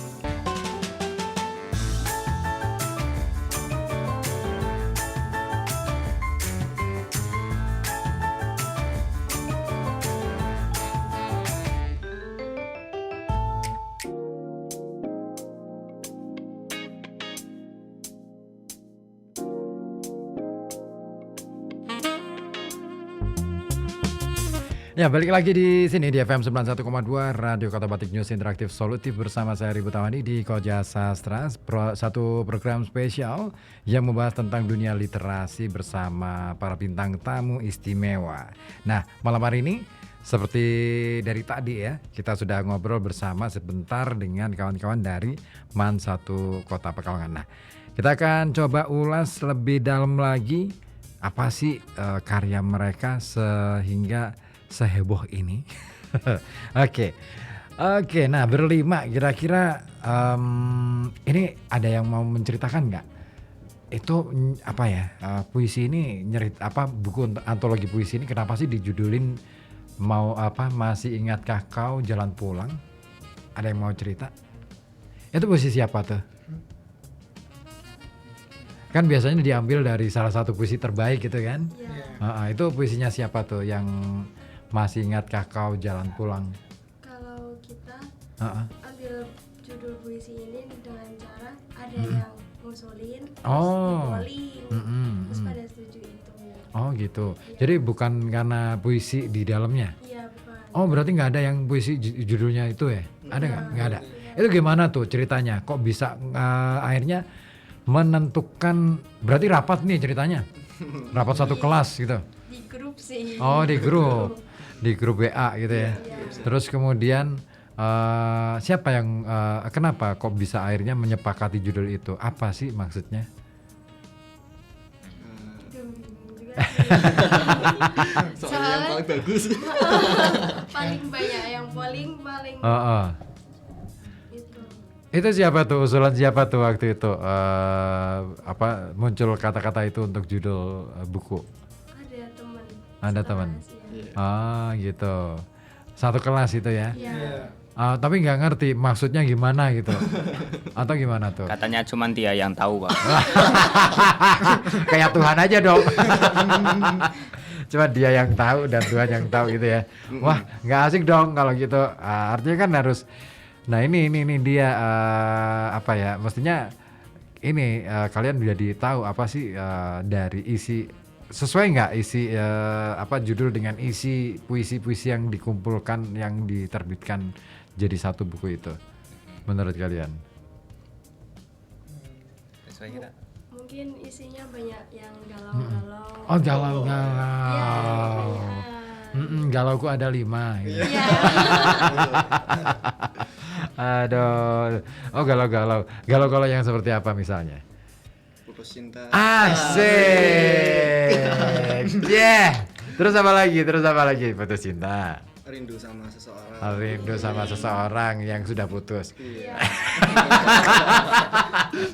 Ya, balik lagi di sini di FM 91,2 Radio Kota Batik News Interaktif Solutif bersama saya Ribut Ahwandi di Koja Sastra, satu program spesial yang membahas tentang dunia literasi bersama para bintang tamu istimewa. Nah, malam hari ini seperti dari tadi ya, kita sudah ngobrol bersama sebentar dengan kawan-kawan dari MAN 1 Kota Pekalongan. Nah, kita akan coba ulas lebih dalam lagi apa sih karya mereka sehingga seheboh ini. Oke, nah berlima kira-kira ini ada yang mau menceritakan nggak? Itu apa ya, puisi ini buku antologi puisi ini kenapa sih dijudulin masih ingatkah kau jalan pulang? Ada yang mau cerita? Itu puisi siapa tuh? Kan biasanya diambil dari salah satu puisi terbaik gitu kan? Itu puisinya siapa tuh yang masih ingatkah kau jalan pulang? Kalau kita ambil judul puisi ini dengan cara ada yang ngusulin, polling, terus pada setuju itu. Oh gitu. Jadi bukan karena puisi di dalamnya? Iya, bukan. Oh berarti nggak ada yang puisi judulnya itu ya? Ada nggak? Nggak ada. Itu gimana tuh ceritanya? Kok bisa akhirnya menentukan, berarti rapat nih ceritanya? Rapat satu kelas gitu? Di grup sih. Oh di grup WA gitu ya? Terus kemudian siapa yang kenapa kok bisa akhirnya menyepakati judul itu? Apa sih maksudnya? Soalnya yang paling bagus. Paling banyak yang paling. Itu siapa tuh, usulan siapa tuh waktu itu? Muncul kata-kata itu untuk judul buku? Ada teman. Gitu. Satu kelas itu ya? Tapi nggak ngerti maksudnya gimana gitu. Atau gimana tuh? Katanya cuman dia yang tahu, Pak. Kayak Tuhan aja dong. Cuma dia yang tahu dan Tuhan yang tahu gitu ya. Wah, nggak asik dong kalau gitu. Artinya kan harus. Nah ini dia mestinya ini kalian jadi tahu apa sih dari isi, sesuai nggak isi judul dengan isi puisi-puisi yang dikumpulkan, yang diterbitkan jadi satu buku itu menurut kalian? Sesuai kita. Mungkin isinya banyak yang galau-galau. Oh galau-galau. Galauku ada 5 gitu. Aduh. Oh galau-galau. Galau-galau yang seperti apa misalnya? Putus cinta. Asik. Terus apa lagi? Putus cinta. Rindu sama seseorang. Rindu sama seseorang yang sudah putus.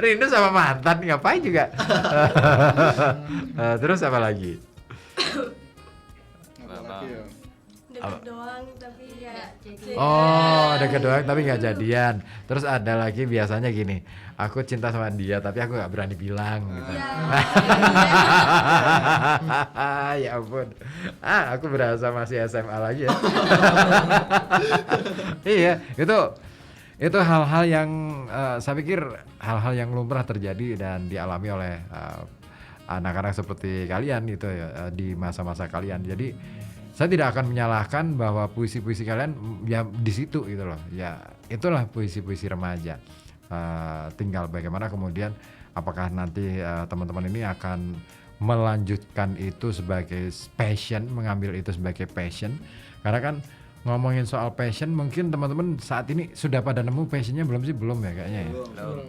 Rindu sama mantan ngapain juga? Terus apa lagi? Dekat doang tapi nggak jadian. Oh, dekat doang tapi nggak jadian. Terus ada lagi biasanya gini, aku cinta sama dia tapi aku nggak berani bilang gitu. Ya ampun, aku berasa masih SMA lagi ya. Iya, itu hal-hal yang saya pikir hal-hal yang lumrah terjadi dan dialami oleh anak-anak seperti kalian gitu ya, di masa-masa kalian. Jadi saya tidak akan menyalahkan bahwa puisi-puisi kalian ya di situ gitu loh. Ya itulah puisi-puisi remaja. Tinggal bagaimana kemudian apakah nanti teman-teman ini akan melanjutkan itu sebagai passion, mengambil itu sebagai passion. Karena kan ngomongin soal passion, mungkin teman-teman saat ini sudah pada nemu passionnya belum sih? Belum ya kayaknya ya?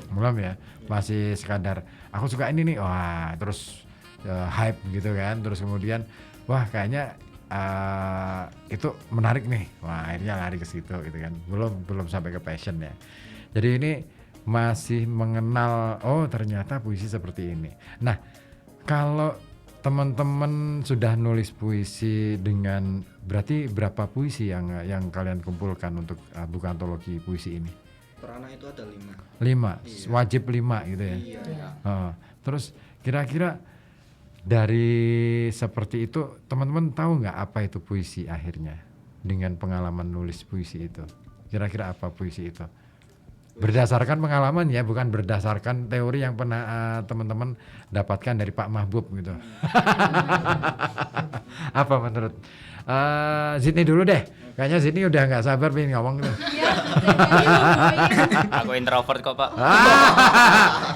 Belum ya? Masih sekadar aku suka ini nih, wah terus hype gitu kan. Terus kemudian wah kayaknya itu menarik nih, wah akhirnya lari ke situ gitu kan. Belum sampai ke passion ya. Jadi ini masih mengenal, oh ternyata puisi seperti ini. Nah kalau teman-teman sudah nulis puisi dengan, berarti berapa puisi yang kalian kumpulkan untuk buku antologi puisi ini? Per anak itu ada 5. 5, iya. Wajib 5 gitu ya? Iya. Terus kira-kira dari seperti itu teman-teman tahu nggak apa itu puisi akhirnya dengan pengalaman nulis puisi itu? Kira-kira apa puisi itu? Berdasarkan pengalaman ya, bukan berdasarkan teori yang pernah teman-teman dapatkan dari Pak Mahbub gitu. Apa menurut Zidni dulu deh? Kayaknya Zidni udah nggak sabar pengen ngomong tuh. Aku introvert kok Pak.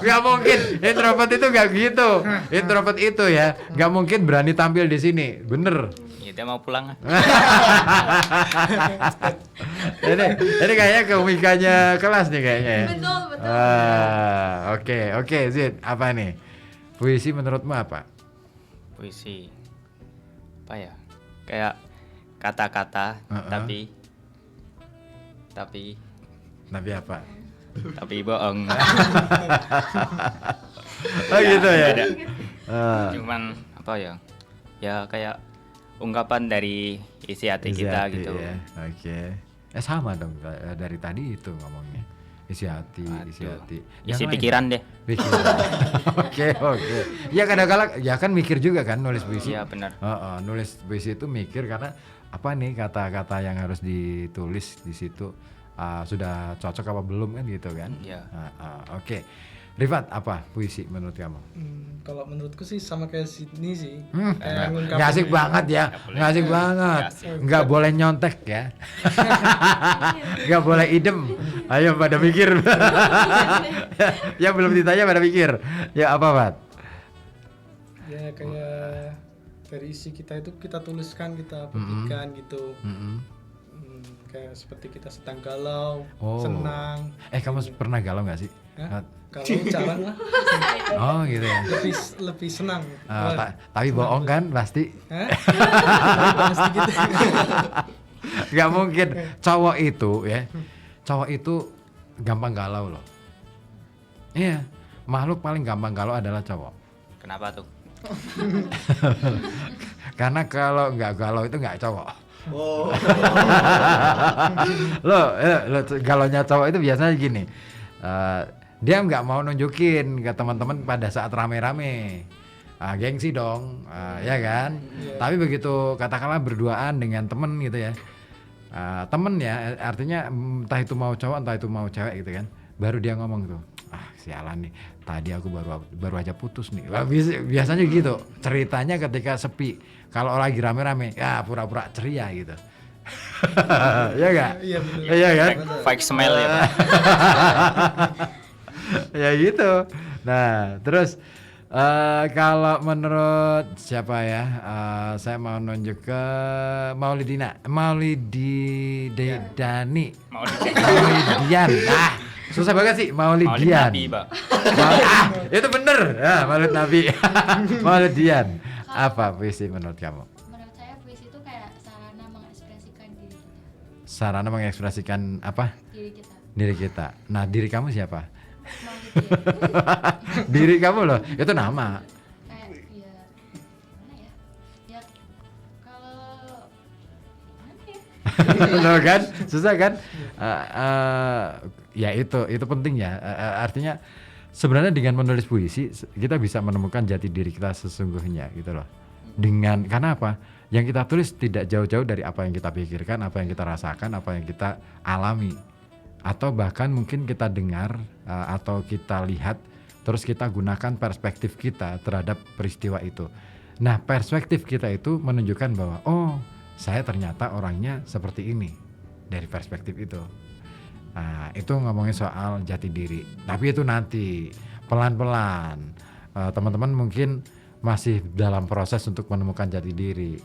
Nggak mungkin, introvert itu nggak gitu. Introvert itu ya nggak mungkin berani tampil di sini, bener. Dia mau pulang. Ini kayaknya keumikanya kelas nih kayaknya ya. Betul. Oke, Zid, apa nih? Puisi menurutmu apa? Puisi apa ya? Kayak kata-kata tapi apa? Tapi bohong. Oh gitu ya. Cuman apa ya? Ya kayak ungkapan dari isi hati kita gitu. Ya. Oke. Sama dong dari tadi itu ngomongnya. Isi hati. Isi pikiran deh. Oke. Ya kadang-kadang ya kan mikir juga kan nulis puisi. Iya benar. Nulis puisi itu mikir karena apa nih kata-kata yang harus ditulis di situ sudah cocok apa belum kan gitu kan. Iya. Oke. Rifat, apa puisi menurut kamu? Kalau menurutku sih sama kayak Sydney sih. Nggak asik banget ya, nggak asik banget. Nggak boleh nyontek ya. Nggak boleh idem. Ayo pada mikir. Ya belum ditanya pada mikir. Ya apa, Pat? Ya kayak dari isi kita itu kita tuliskan, kita petikan gitu. Kayak seperti kita sedang galau, senang. Kamu pernah galau nggak sih? Kalau jarang lah. Oh gitu ya. Lebih senang. Tapi bohong kan pasti. Pasti gitu. Gak mungkin cowok itu gampang galau loh. Iya, makhluk paling gampang galau adalah cowok. Kenapa tuh? Karena kalau nggak galau itu nggak cowok. Oh. Lo galaunya cowok itu biasanya gini. Dia nggak mau nunjukin ke teman-teman pada saat rame-rame, gengsi dong, ya kan. Tapi begitu katakanlah berduaan dengan temen gitu ya, temen ya, artinya entah itu mau cowok entah itu mau cewek gitu kan, baru dia ngomong tuh, sialan nih, tadi aku baru aja putus nih. Biasanya gitu ceritanya ketika sepi. Kalau lagi rame-rame, ya pura-pura ceria gitu. Ya nggak? Iya kan? Fake smile ya Pak. Ya gitu. Nah terus kalau menurut siapa ya, saya mau nunjuk ke Maulidian. Susah banget sih Maulidian. Maulid Nabi, Pak. Itu bener ya, Maulid Nabi. Maulidian. Apa puisi menurut kamu? Menurut saya puisi itu kayak sarana mengekspresikan diri kita. Sarana mengekspresikan apa? Diri kita. Nah diri kamu siapa? Diri kamu loh, itu nama. Loh kan, susah kan? Ya itu penting ya. Artinya sebenarnya dengan menulis puisi kita bisa menemukan jati diri kita sesungguhnya gitu loh. Karena apa? Yang kita tulis tidak jauh-jauh dari apa yang kita pikirkan, apa yang kita rasakan, apa yang kita alami. Atau bahkan mungkin kita dengar atau kita lihat terus kita gunakan perspektif kita terhadap peristiwa itu. Nah perspektif kita itu menunjukkan bahwa saya ternyata orangnya seperti ini dari perspektif itu. Nah itu ngomongin soal jati diri. Tapi itu nanti pelan-pelan teman-teman mungkin masih dalam proses untuk menemukan jati diri.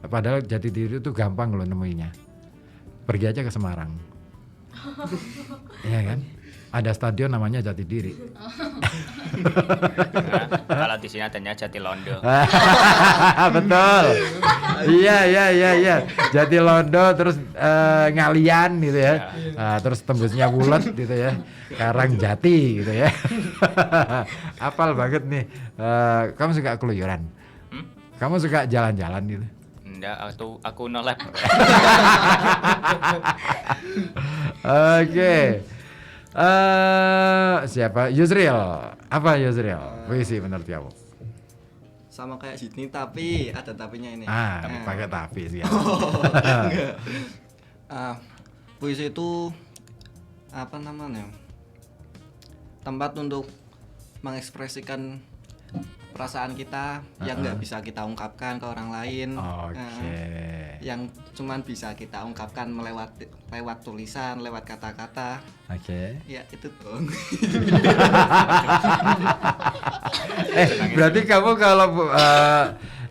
Padahal jati diri itu gampang loh nemuinya. Pergi aja ke Semarang. Iya kan? Ada stadion namanya Jati Diri. Kalau di sini adanya Jati Londo. Betul. Iya. Jati Londo terus Ngalian gitu ya. Terus tembusnya Wulet gitu ya. Karang Jati gitu ya. Apal banget nih. Kamu suka keluyuran? Kamu suka jalan-jalan gitu? Enggak, aku nolep. Oke. Siapa? Yusril. Apa Yusril? Puisi menurut kamu? Sama kayak Sydney tapi ada tapinya ini. Pakai tapi sih. Puisi itu apa namanya? Tempat untuk mengekspresikan perasaan kita yang nggak bisa kita ungkapkan ke orang lain. Yang cuman bisa kita ungkapkan lewat tulisan, lewat kata-kata. Ya itu dong. Berarti kamu kalau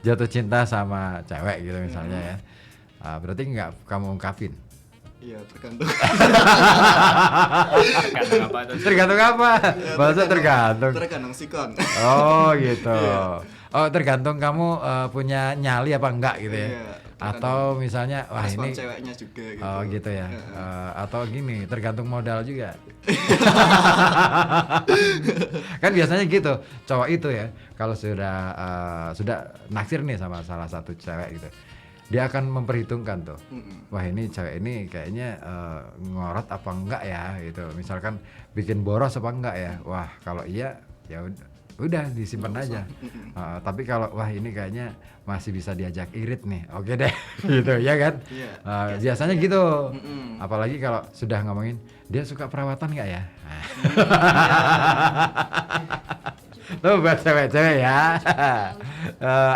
jatuh cinta sama cewek gitu misalnya ya, berarti nggak kamu ungkapin? Iya, tergantung. Tergantung apa tuh? Tergantung apa? Bahasa tergantung. Tergantung sikon. Oh gitu. Oh tergantung kamu punya nyali apa enggak gitu ya? Atau misalnya wah ini ceweknya juga gitu. Oh gitu ya. Atau gini, tergantung modal juga. Kan biasanya gitu. Cowok itu ya, kalau sudah naksir nih sama salah satu cewek gitu. dia akan memperhitungkan tuh. Wah ini cewek ini kayaknya ngorot apa enggak ya gitu. Misalkan bikin boros apa enggak ya. Wah kalau iya ya udah disimpan aja. Tapi kalau wah ini kayaknya masih bisa diajak irit nih, oke deh gitu ya kan. Biasanya gitu. Apalagi kalau sudah ngomongin dia suka perawatan nggak ya. Tuh buat cewek-cewek ya.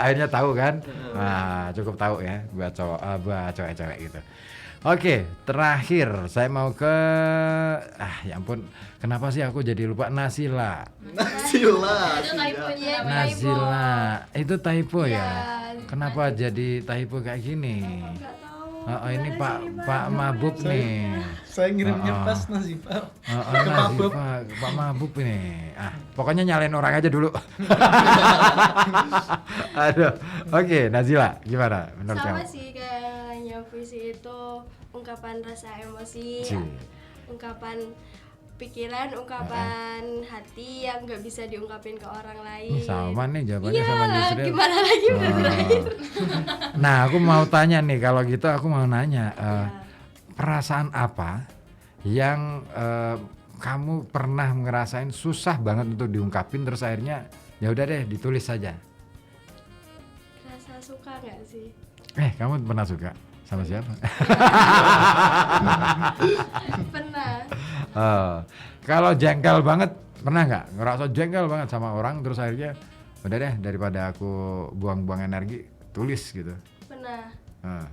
Akhirnya tahu kan. Nah cukup tahu ya buat cewek-cewek gitu. Oke, terakhir saya mau ke ya ampun, kenapa sih aku jadi lupa Nasila? Nasila. Itu typonya. Nasila. Itu typo ya? Kenapa jadi typo kayak gini? Ini Pak Mabub nih. Saya ngirimnya pas Nasila. Pak Mabub ini. Pokoknya nyalain orang aja dulu. Aduh. Oke, Nazila, gimana menurut kamu? Sama sih kayaknya puisi itu ungkapan rasa emosi, ungkapan pikiran, ungkapan hati yang nggak bisa diungkapin ke orang lain. Sama nih jawabannya sama Yusril. Gimana lagi berakhir? Nah, aku mau tanya nih, kalau gitu aku mau nanya, perasaan apa yang kamu pernah ngerasain susah banget untuk diungkapin terus akhirnya ya udah deh ditulis saja? Rasa suka nggak sih? Kamu pernah suka sama siapa? Pernah. Kalau jengkel banget pernah nggak ngerasa jengkel banget sama orang terus akhirnya udah deh daripada aku buang-buang energi tulis gitu? Pernah.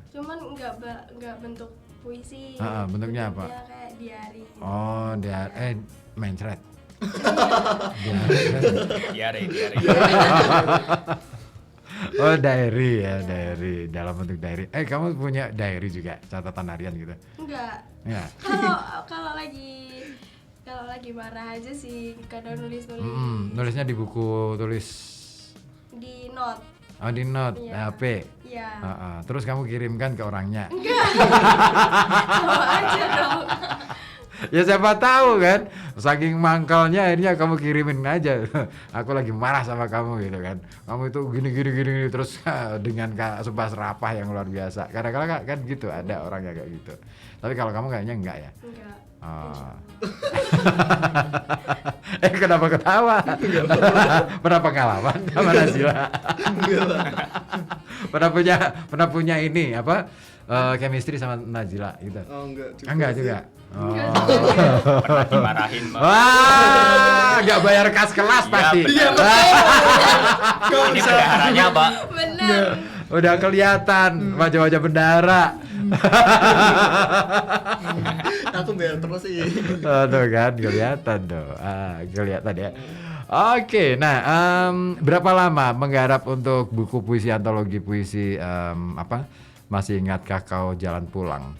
Cuman nggak bentuk puisi. Bentuknya apa? Kayak diary. Oh diary, mencret. Diary. Oh diary ya, diary dalam bentuk diary. Kamu punya diary juga, catatan harian gitu? Enggak. Ya. Kalau lagi marah aja sih kadang nulis. Nulisnya di buku tulis? Di note. Oh di note, HP? Iya. Terus kamu kirimkan ke orangnya? Enggak. Tahu aja dong. Ya siapa tahu kan, saking mangkalnya akhirnya kamu kirimin aja. Aku lagi marah sama kamu gitu kan. Kamu itu gini terus dengan sumpah serapah yang luar biasa. Kadang-kadang kan gitu, ada orang yang kayak gitu. Tapi kalau kamu kayaknya enggak ya? Enggak. Kenapa ketawa? Pernah pengalaman sama Nazila? Pernah punya ini apa? Chemistry sama Nazila gitu? Oh enggak juga. Enggak juga. Pernah dimarahin. Wah, enggak bayar kas kelas pasti. Iya, ini bendaharanya, Pak. Benar. Udah kelihatan wajah-wajah bendahara. Aku bayar terus sih. Tuh kan kelihatan tuh. Kelihatan ya. Oke, nah berapa lama menggarap untuk buku puisi antologi puisi Masih Ingatkah Kau Jalan Pulang?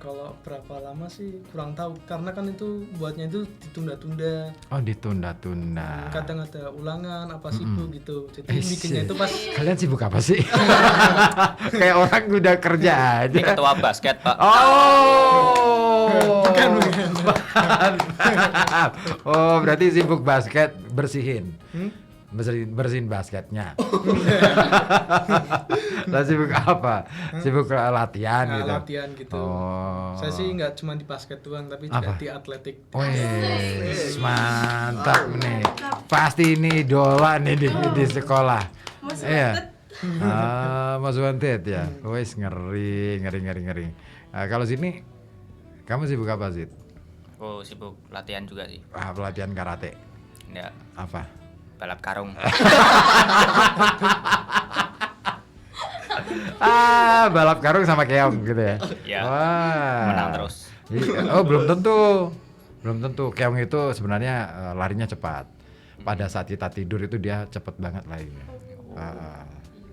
Kalau berapa lama sih kurang tahu karena kan itu buatnya itu ditunda-tunda. Oh ditunda-tunda. Kadang ada ulangan apa sibuk gitu. Jadi bikinnya itu pas. Kalian sibuk apa sih? Kayak orang udah kerja aja. Ini ketua basket Pak. Bukan. Oh berarti sibuk basket bersihin. Bersihin basketnya. Lah sibuk apa? Sibuk latihan gitu. Latihan gitu. Saya sih nggak cuma di basket doang tapi juga di atletik. Wih, mantap nih. Pasti ini idola nih di sekolah. Iya. Mas Wanted ya. Wis ngeri. Kalau sini kamu sibuk apa sih? Aku sibuk latihan juga sih. Pelatihan karate. Enggak. Apa? Balap karung. Balap karung sama keong gitu ya? Iya. Wah. Menang terus. Belum tentu. Keong itu sebenarnya larinya cepat. Pada saat kita tidur itu dia cepat banget larinya.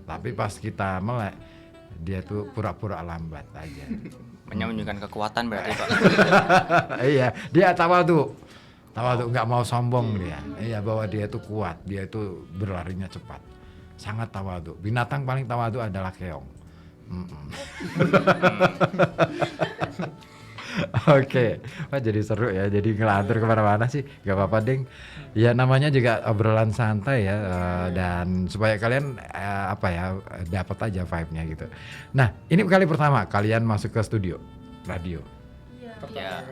Tapi pas kita melek, dia tuh pura-pura lambat aja. Menunjukkan kekuatan berarti Pak. Iya, dia tawadhu nggak mau sombong dia. Iya, bahwa dia itu kuat, dia itu berlarinya cepat, sangat tawadhu. Binatang paling tawadhu adalah keong. Oke, wah jadi seru ya, jadi ngelantur kemana-mana sih, gak apa-apa ding. Ya namanya juga obrolan santai ya, dan supaya kalian dapat aja vibe-nya gitu. Nah ini kali pertama kalian masuk ke studio radio. Iya.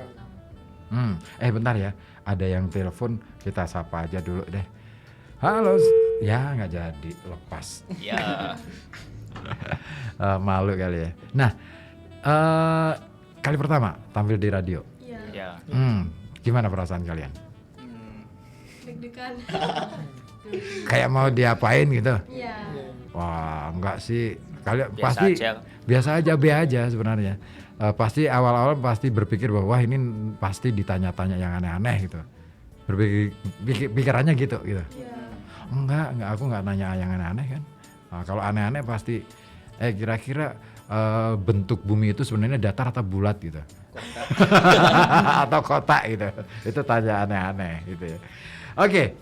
Bentar ya, ada yang telepon, kita sapa aja dulu deh. Halo, ya nggak jadi, lepas. Ya. Malu kali ya. Nah, kali pertama tampil di radio. Iya. Gimana perasaan kalian? Deg-degan. Kayak mau diapain gitu? Iya. Wah, enggak sih. Kalian Biasa pasti aja. biasa aja, be aja sebenarnya. Pasti awal-awal pasti berpikir bahwa wah ini pasti ditanya-tanya yang aneh-aneh gitu. Pikirannya gitu. Iya. Enggak, aku enggak nanya yang aneh-aneh kan. Nah, kalau aneh-aneh pasti kira-kira bentuk bumi itu sebenarnya datar atau bulat gitu. Atau kotak gitu. Itu tanya aneh-aneh gitu ya. Oke,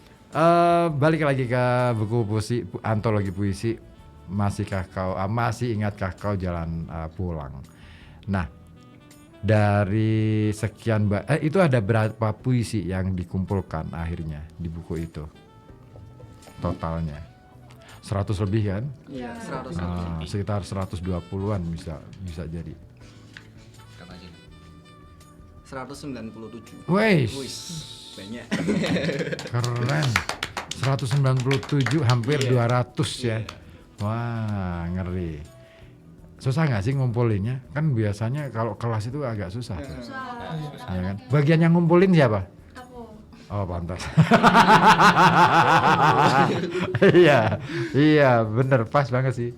balik lagi ke buku puisi, antologi puisi. Masih ingatkah kau jalan pulang? Nah, dari sekian itu ada berapa puisi yang dikumpulkan akhirnya di buku itu? Totalnya 100 lebih kan? Iya. 100 lebih. Sekitar 120-an bisa jadi. 197. Wih, banyak. Keren. 197 hampir 200 ya. Wah, ngeri. Susah nggak sih ngumpulinnya? Kan biasanya kalau kelas itu agak susah. Ya kan? Bagian yang ngumpulin siapa? Aku. Oh, pantas. Iya, bener, pas banget sih.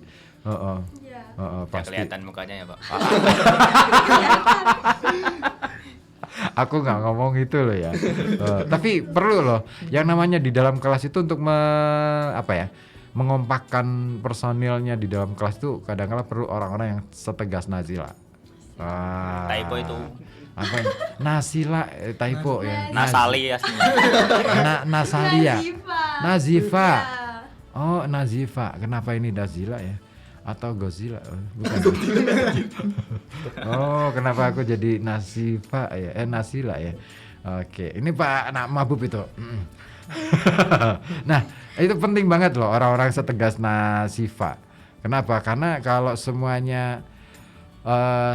Pasti. Kelihatan mukanya ya, Pak. Aku nggak ngomong itu loh ya. Tapi perlu loh. Yang namanya di dalam kelas itu untuk mengompakkan personilnya di dalam kelas itu kadang-kadang perlu orang-orang yang setegas Nazila. Typo itu. Apa? Nasila, typo ya. Nasali ya. Nasalia. Nazifa. Iya. Oh, Nazifa. Kenapa ini Nazila ya? Atau Godzilla? Bukan. Oh, kenapa aku jadi Nasifa ya? Nasila ya. Oke, ini Pak anak mabuk itu. Nah, itu penting banget loh orang-orang setegas Nasifa. Kenapa? Karena kalau semuanya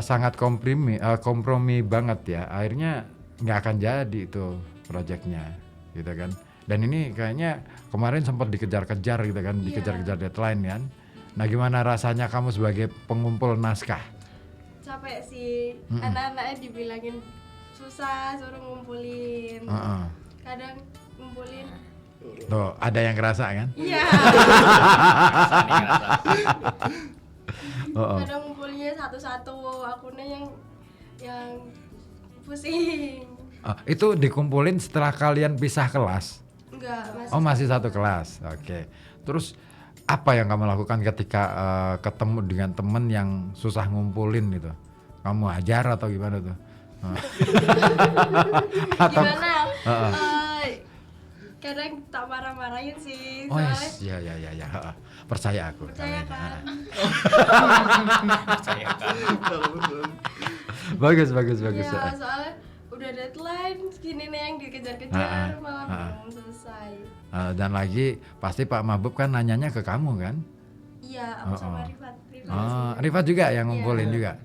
sangat kompromi banget ya, akhirnya nggak akan jadi itu proyeknya, gitu kan. Dan ini kayaknya kemarin sempat dikejar-kejar gitu kan, dikejar-kejar deadline kan. Nah, gimana rasanya kamu sebagai pengumpul naskah? Capek sih, anak-anaknya dibilangin susah, suruh ngumpulin. Kadang ngumpulin. Tuh, ada yang ngerasa kan? Iya. Kadang ngumpulinnya satu-satu, akunnya yang pusing. Itu dikumpulin setelah kalian pisah kelas? Enggak, masih satu kelas. Oke. Terus apa yang kamu lakukan ketika ketemu dengan temen yang susah ngumpulin gitu? Kamu ajar atau gimana tuh? Atau gimana? Kadang tak marah-marahin sih. Oh ya. Percaya aku. Percaya kan? Percaya kan? Bagus. Ya, soalnya udah deadline segini nih yang dikejar-kejar malah belum selesai. Dan lagi pasti Pak Mabub kan nanyanya ke kamu kan? Iya, aku sama Rifat. Rifat juga yang ngumpulin juga.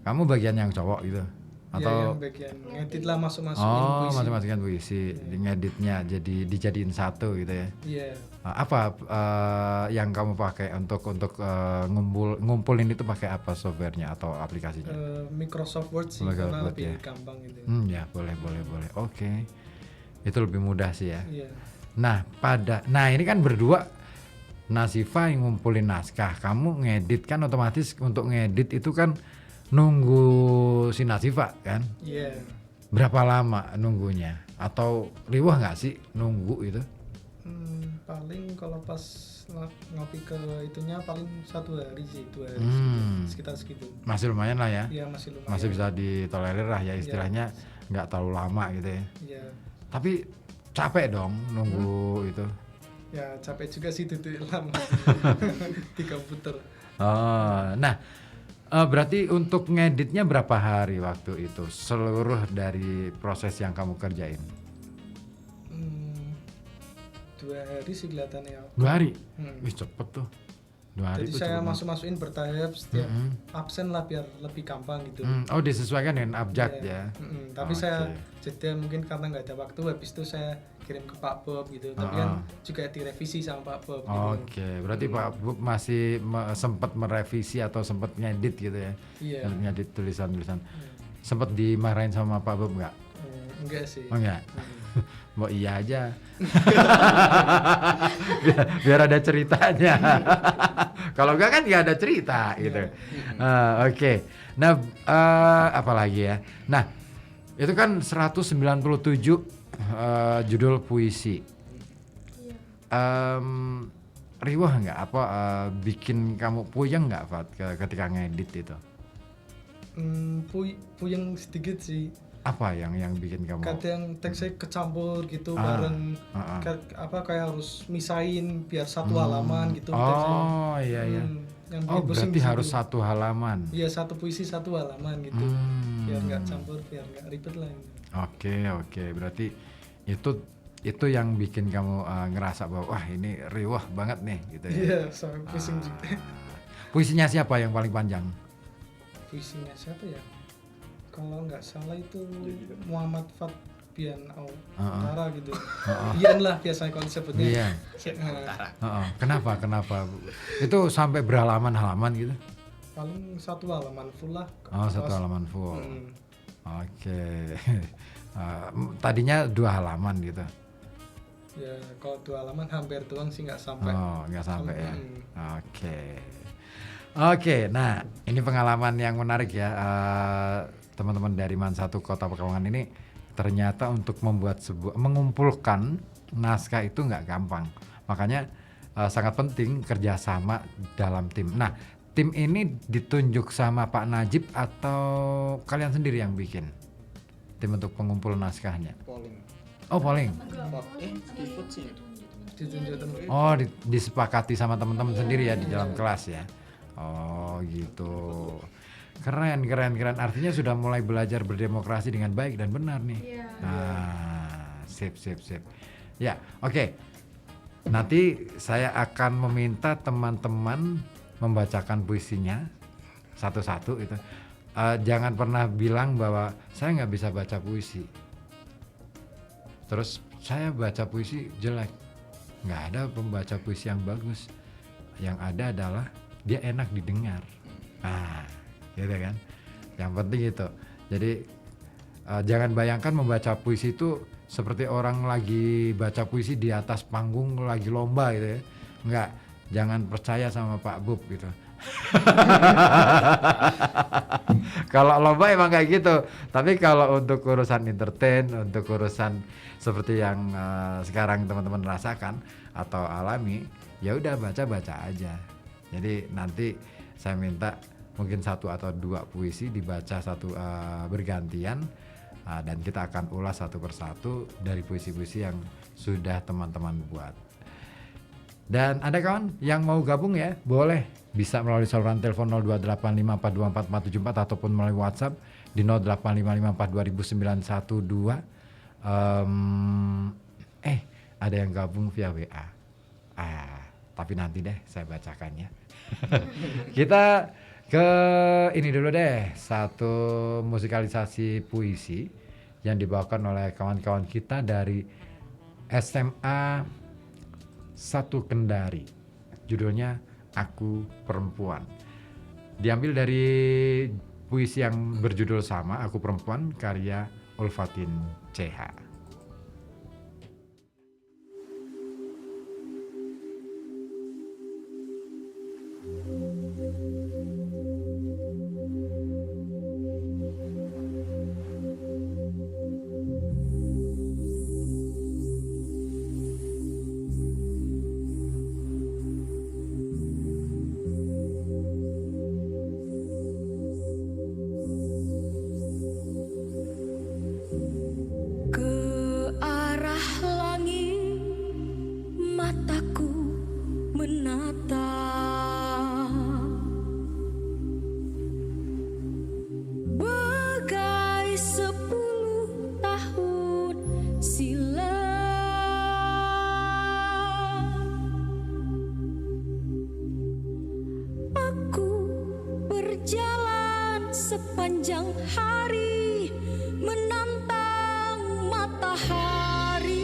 Kamu bagian yang cowok gitu? Atau yang bagian ngedit lah, masukin puisi. Masukin puisi, ngeditnya jadi dijadiin satu gitu ya. Iya. Apa yang kamu pakai untuk ngumpulin itu pakai apa softwarenya atau aplikasinya? Microsoft Word sih, karena lebih gampang gitu. Ya, boleh. Oke. Itu lebih mudah sih ya. Iya. Nah, ini kan berdua Nasifa yang ngumpulin naskah, kamu ngedit kan otomatis untuk ngedit itu kan nunggu si Nasifa kan? Iya. Berapa lama nunggunya? Atau riwah nggak sih nunggu itu? Paling kalau pas ngopi ke itunya paling 1 hari sih, 2 hari sekitar segitu. Masih lumayan lah ya? Iya, masih lumayan. Masih bisa ditolerir lah ya istilahnya, nggak terlalu lama gitu ya? Iya. Tapi capek dong nunggu itu? Ya capek juga sih, duduk lama 3 puter. Nah Berarti untuk ngeditnya berapa hari waktu itu? Seluruh dari proses yang kamu kerjain? 2 hari sih kelihatannya. 2 hari? Wih cepet tuh. 2 hari. Jadi saya masukin bertahap setiap absen lah biar lebih gampang gitu. Oh disesuaikan dengan abjad ya. Tapi saya jeda mungkin karena nggak ada waktu, habis itu saya kirim ke Pak Bob gitu. Tapi kan juga direvisi sama Pak Bob. Oke, berarti Pak Bob masih sempat merevisi atau sempat ngedit gitu ya? Iya. Ngedit tulisan-tulisan. Sempat dimarahin sama Pak Bob nggak? Enggak sih. Oh enggak? Mau iya aja. biar ada ceritanya. Kalau enggak kan nggak ada cerita gitu. Oke. Nah, apa lagi ya? Nah, itu kan 197 judul puisi. Riwah nggak? Apa bikin kamu puyeng nggak, Fat, ketika ngedit itu? Puyeng sedikit sih. Apa yang bikin kamu? Kadang teksnya kecampur gitu bareng kayak harus misahin biar satu halaman gitu. Iya. Yang berarti harus satu halaman. Iya, satu puisi satu halaman gitu. Biar nggak campur, biar nggak ribet lah. Oke. Berarti itu yang bikin kamu ngerasa bahwa wah ini riwah banget nih gitu ya. Iya, sampai pusing juga. Puisinya siapa yang paling panjang? Puisinya siapa ya? Kalau nggak salah itu Muhammad Fatbian Utara gitu. Bian lah biasanya kalau disebutnya. Kenapa? Itu sampai berhalaman-halaman gitu? Paling 1 halaman full lah. 1 halaman full. Oke. Tadinya 2 halaman gitu. Ya kalau 2 halaman hampir doang sih, nggak sampai. Nggak sampai ya. Oke. Nah ini pengalaman yang menarik ya. Teman-teman dari Man 1 Kota Pekalongan ini ternyata untuk mengumpulkan naskah itu nggak gampang. Makanya sangat penting kerjasama dalam tim. Nah, tim ini ditunjuk sama Pak Najib atau kalian sendiri yang bikin tim untuk pengumpul naskahnya? Polling. Oh, polling. Disepakati sama teman-teman sendiri ya di dalam kelas ya. Oh gitu. Keren. Artinya sudah mulai belajar berdemokrasi dengan baik dan benar nih. Sip. Ya, oke. Nanti saya akan meminta teman-teman membacakan puisinya satu-satu itu. Jangan pernah bilang bahwa saya nggak bisa baca puisi. Terus saya baca puisi jelek. Nggak ada pembaca puisi yang bagus. Yang ada adalah dia enak didengar. Gitu kan, yang penting itu. Jadi jangan bayangkan membaca puisi itu seperti orang lagi baca puisi di atas panggung lagi lomba gitu ya. Enggak, jangan percaya sama Pak Bob gitu. Kalau lomba emang kayak gitu, tapi kalau untuk urusan entertain, untuk urusan seperti yang sekarang teman-teman rasakan atau alami, ya udah baca aja. Jadi nanti saya minta mungkin 1 atau 2 puisi dibaca bergantian, dan kita akan ulas satu persatu dari puisi-puisi yang sudah teman-teman buat. Dan ada kawan yang mau gabung ya, boleh bisa melalui saluran telepon 0285424474 ataupun melalui WhatsApp di 0855420912. Ada yang gabung via WA. Tapi nanti deh saya bacakannya. Kita ke ini dulu deh, satu musikalisasi puisi yang dibawakan oleh kawan-kawan kita dari SMA 1 Kendari. Judulnya Aku Perempuan. Diambil dari puisi yang berjudul sama, Aku Perempuan, karya Ulfatin CH. Good. sepanjang hari menantang matahari.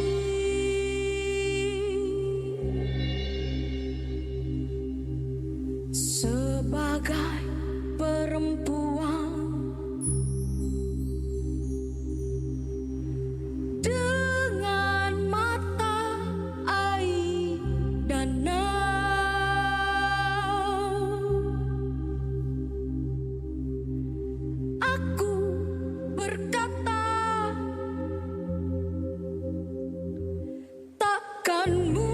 Sebagai perempuan dengan mata air danau, aku berkata takkan mundur.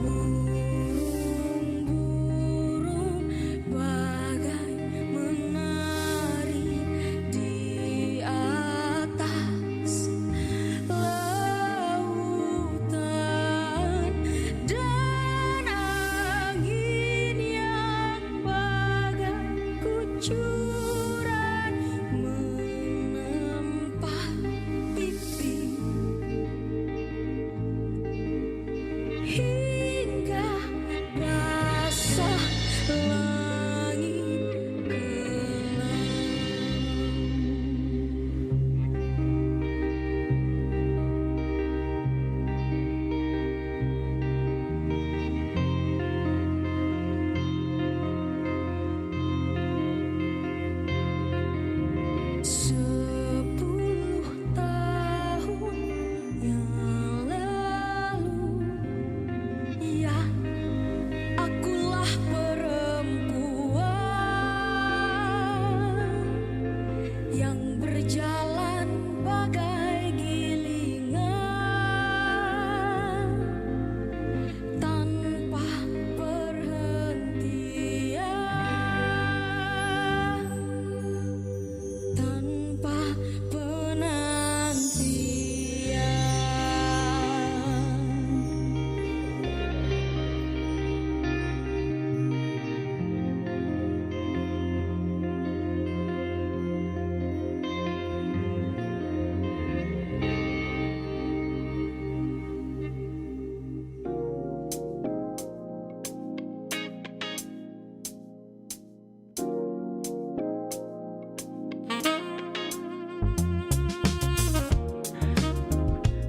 Burung-burung bagai menari di atas lautan, dan angin yang bagai kucuran menempa pipi hingga basah langit gelap. Sepuluh tahun yang lalu, ya, akulah perempuan yang berjalan bagai gilingan tanpa perhentian, tanpa penantian.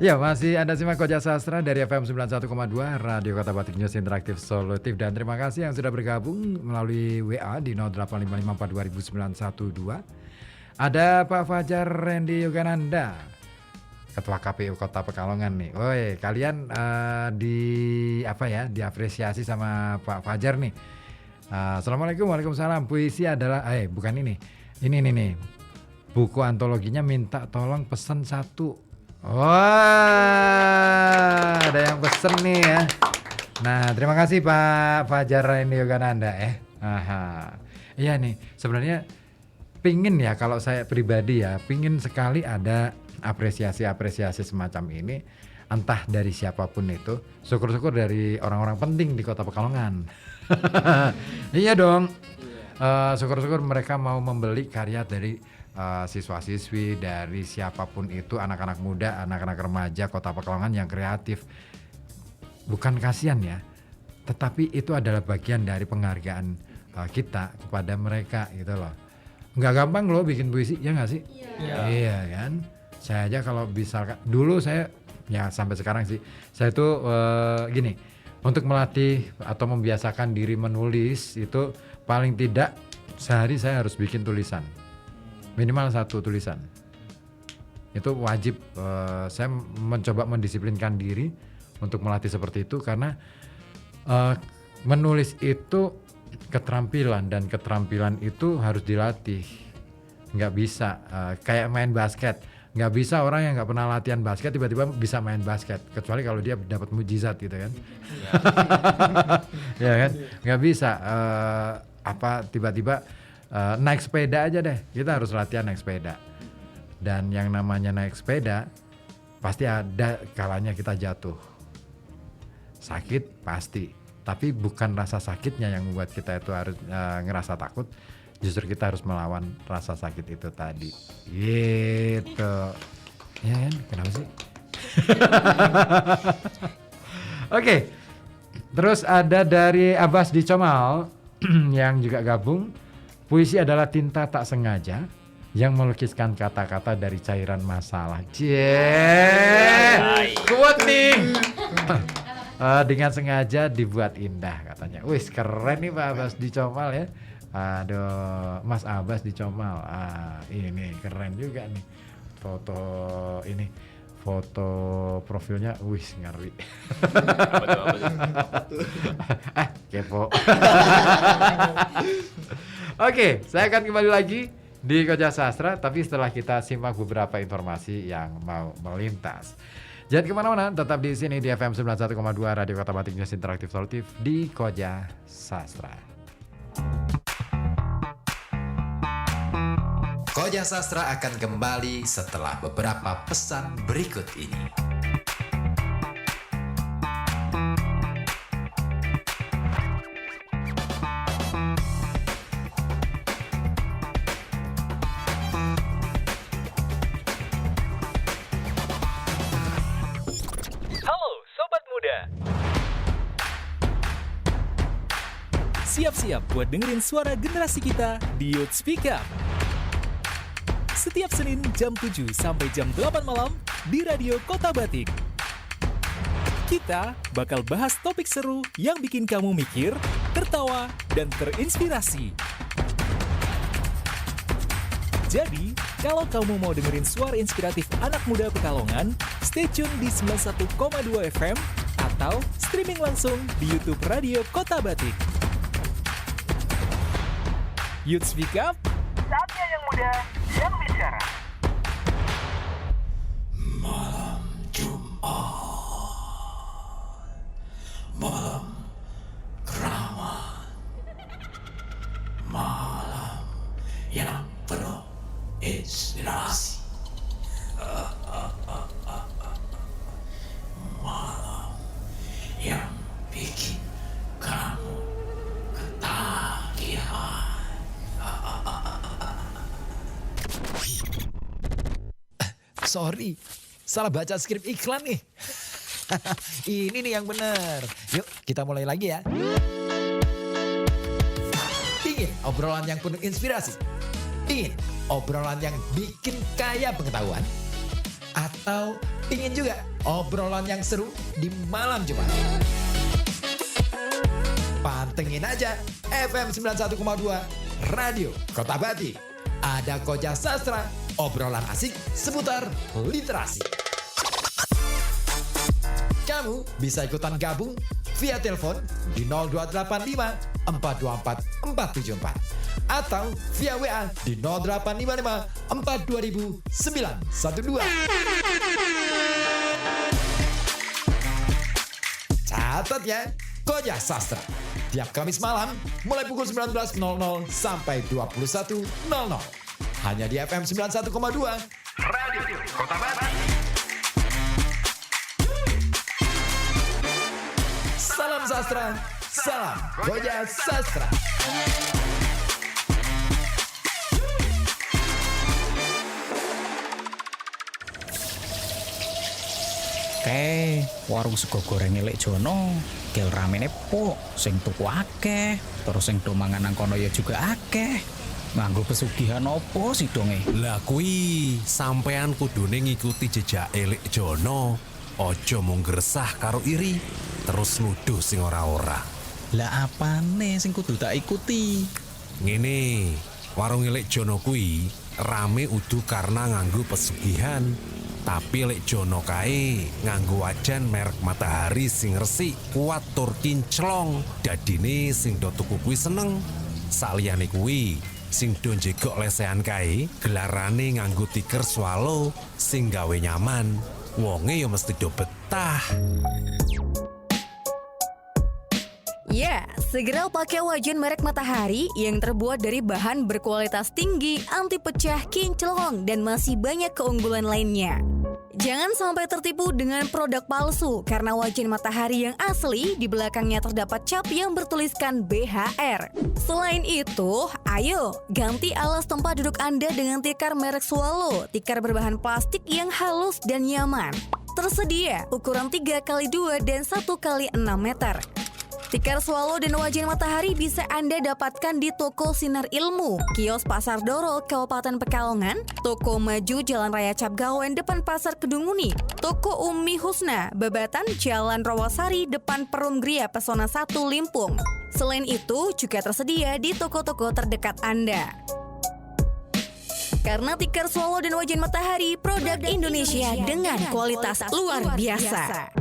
Ya, masih Anda simak Koja Sastra dari FM 91,2 Radio Kota Batik News Interaktif Solutif. Dan terima kasih yang sudah bergabung melalui WA di 0855420912. Ada Pak Fajar Randy Yogananda, Ketua KPU Kota Pekalongan nih. Woi, kalian diapresiasi sama Pak Fajar nih. Assalamualaikum, waalaikumsalam. Puisi adalah, bukan ini. Ini nih. Buku antologinya minta tolong pesen satu. Wah, ada yang pesen nih ya. Nah, terima kasih Pak Fajar Randy Yogananda ya. Iya nih, sebenarnya pingin ya, kalau saya pribadi ya, pingin sekali ada apresiasi-apresiasi semacam ini, entah dari siapapun itu. Syukur-syukur dari orang-orang penting di Kota Pekalongan. Iya dong. Syukur-syukur mereka mau membeli karya dari siswa-siswi, dari siapapun itu, anak-anak muda, anak-anak remaja Kota Pekalongan yang kreatif. Bukan kasihan ya, tetapi itu adalah bagian dari penghargaan kita kepada mereka gitu loh. Nggak gampang loh bikin puisi, ya nggak sih? Iya kan. Saya aja kalau misalkan dulu saya, ya sampai sekarang sih, saya tuh gini, untuk melatih atau membiasakan diri menulis itu paling tidak sehari saya harus bikin tulisan. Minimal 1 tulisan. Itu wajib. Saya mencoba mendisiplinkan diri untuk melatih seperti itu, karena menulis itu keterampilan, dan keterampilan itu harus dilatih. Nggak bisa kayak main basket. Nggak bisa orang yang nggak pernah latihan basket tiba-tiba bisa main basket, kecuali kalau dia dapat mujizat gitu kan. Ya kan, nggak bisa tiba-tiba naik sepeda aja deh, kita harus latihan naik sepeda. Dan yang namanya naik sepeda pasti ada kalanya kita jatuh, sakit pasti, tapi bukan rasa sakitnya yang membuat kita itu harus ngerasa takut, justru kita harus melawan rasa sakit itu tadi. Gitu. Ya kan? Kenapa sih? Oke. Terus ada dari Abbas di Comal yang juga gabung. Puisi adalah tinta tak sengaja yang melukiskan kata-kata dari cairan masalah. Kuat nih. Dengan sengaja dibuat indah katanya. Wih, keren nih Pak Abbas di Comal ya. Aduh, Mas Abbas di Comal. Ini keren juga nih. Foto profilnya, wih ngeri. Kepo. Oke, saya akan kembali lagi di Koja Sastra, tapi setelah kita simak beberapa informasi yang mau melintas. Jangan kemana-mana, tetap di sini di FM 91,2 Radio Kota Batik News Interaktif Solutif di Koja Sastra. Koja Sastra akan kembali setelah beberapa pesan berikut ini. Halo Sobat Muda. Siap-siap buat dengerin suara generasi kita di Youth Speak Up. Setiap Senin jam 7 sampai jam 8 malam di Radio Kota Batik. Kita bakal bahas topik seru yang bikin kamu mikir, tertawa, dan terinspirasi. Jadi, kalau kamu mau dengerin suara inspiratif anak muda Pekalongan, stay tune di 91,2 FM atau streaming langsung di YouTube Radio Kota Batik. Youth Speak Up, saatnya yang muda yang bicara. Malam Jumat, malam keramat, malam yang penuh inspirasi, malam yang bikin kamu ketagihan. Sorry, salah baca skrip iklan nih. Ini nih yang benar. Yuk kita mulai lagi ya. Ingin obrolan yang penuh inspirasi? Ingin obrolan yang bikin kaya pengetahuan? Atau ingin juga obrolan yang seru di malam Jumat? Pantengin aja FM 91,2 Radio Kota Batik. Ada Koja Sastra, obrolan asik seputar literasi. Kamu bisa ikutan gabung via telepon di 0285 424 474 atau via WA di 0855 420 912. Catat ya, Koja Sastra. Tiap Kamis malam mulai pukul 19.00 sampai 21.00. Hanya di FM 91,2 Radio Kota Batik. Salam sastra, salam Koja Sastra. Oke, warung sego goreng Lek Jono, gel ramene pok, sing tuku akeh, terus sing do mangan nang kono ya juga akeh. Nganggo pesugihan opo sih donge? Lah kuwi sampean kudune ngikuti jejak Lek Jono. Ojo mung gresah karo iri, terus nuduh sing ora-ora. Lah apane sing kudu tak ikuti? Ngene, warung Lek Jono kuwi rame udu karena nganggo pesugihan. Tapi Lek Jono kae nganggo wajan merek Matahari sing resik, kuat tur kinclong. Dadine sing do tuku kuwi seneng. Saliyane kuwi, sing do njegok lesehan kae gelarane nganggo tiker swallow sing gawe nyaman. Wonge ya mesti do betah. Ya, segera pakai wajan merek Matahari yang terbuat dari bahan berkualitas tinggi, anti pecah, kinclong, dan masih banyak keunggulan lainnya. Jangan sampai tertipu dengan produk palsu karena wajan matahari yang asli di belakangnya terdapat cap yang bertuliskan BHR. Selain itu, ayo ganti alas tempat duduk Anda dengan tikar merek Swallow, tikar berbahan plastik yang halus dan nyaman. Tersedia ukuran 3x2 dan 1x6 meter. Tikar Swallow dan wajan matahari bisa Anda dapatkan di Toko Sinar Ilmu, Kios Pasar Doro, Kabupaten Pekalongan, Toko Maju Jalan Raya Capgawen depan Pasar Kedunguni, Toko Umi Husna, Babatan Jalan Rawasari depan Perum Gria Pesona 1 Limpung. Selain itu juga tersedia di toko-toko terdekat Anda. Karena tikar Swallow dan wajan matahari produk Indonesia dengan kualitas luar biasa.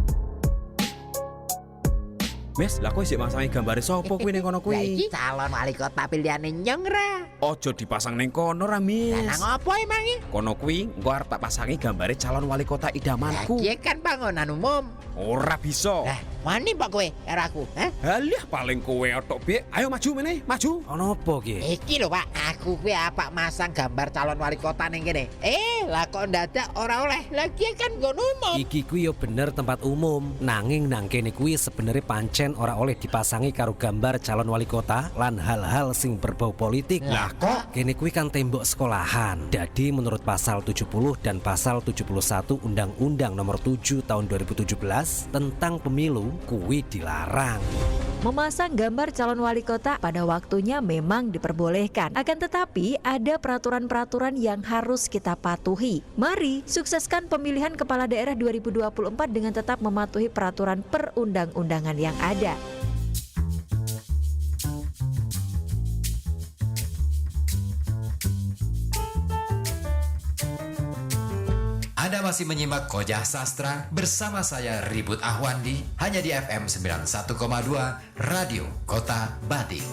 Mes, lah kowe sik masangi gambare sapa kuwi ning kono kuwi? Lah iki calon wali kota pilihane Nyong ra. Ojo dipasang ning kono ra, Mis. Lah nang opo emange? Kono kuwi engko arep tak pasangi gambare calon wali kota idamanku. Lah iki kan bangunan umum. Ora bisa. Lah, wani pak kowe karo aku, ha? Halah paling kowe otok Bek. Ayo maju meneh, maju. Ono apa ki? Iki lho Pak, aku kuwi apa masang gambar calon wali kota ning kene. Lah kok ndadak ora oleh. Lah iki kan nggon umum. Iki kuwi yo bener tempat umum, nanging nang kene kuwi sebenarnya pancen ora oleh dipasangi karo gambar calon wali kota lan hal-hal sing berbau politik. Lah kok kene kuwi kan tembok sekolahan. Jadi menurut pasal 70 dan pasal 71 Undang-Undang Nomor 7 Tahun 2017 tentang pemilu kuwi dilarang. Memasang gambar calon wali kota pada waktunya memang diperbolehkan. Akan tetapi ada peraturan-peraturan yang harus kita patuhi. Mari sukseskan pemilihan kepala daerah 2024 dengan tetap mematuhi peraturan perundang-undangan yang ada. Anda masih menyimak Kojah Sastra bersama saya Ribut Ahwandi hanya di FM 91,2 Radio Kota Batik.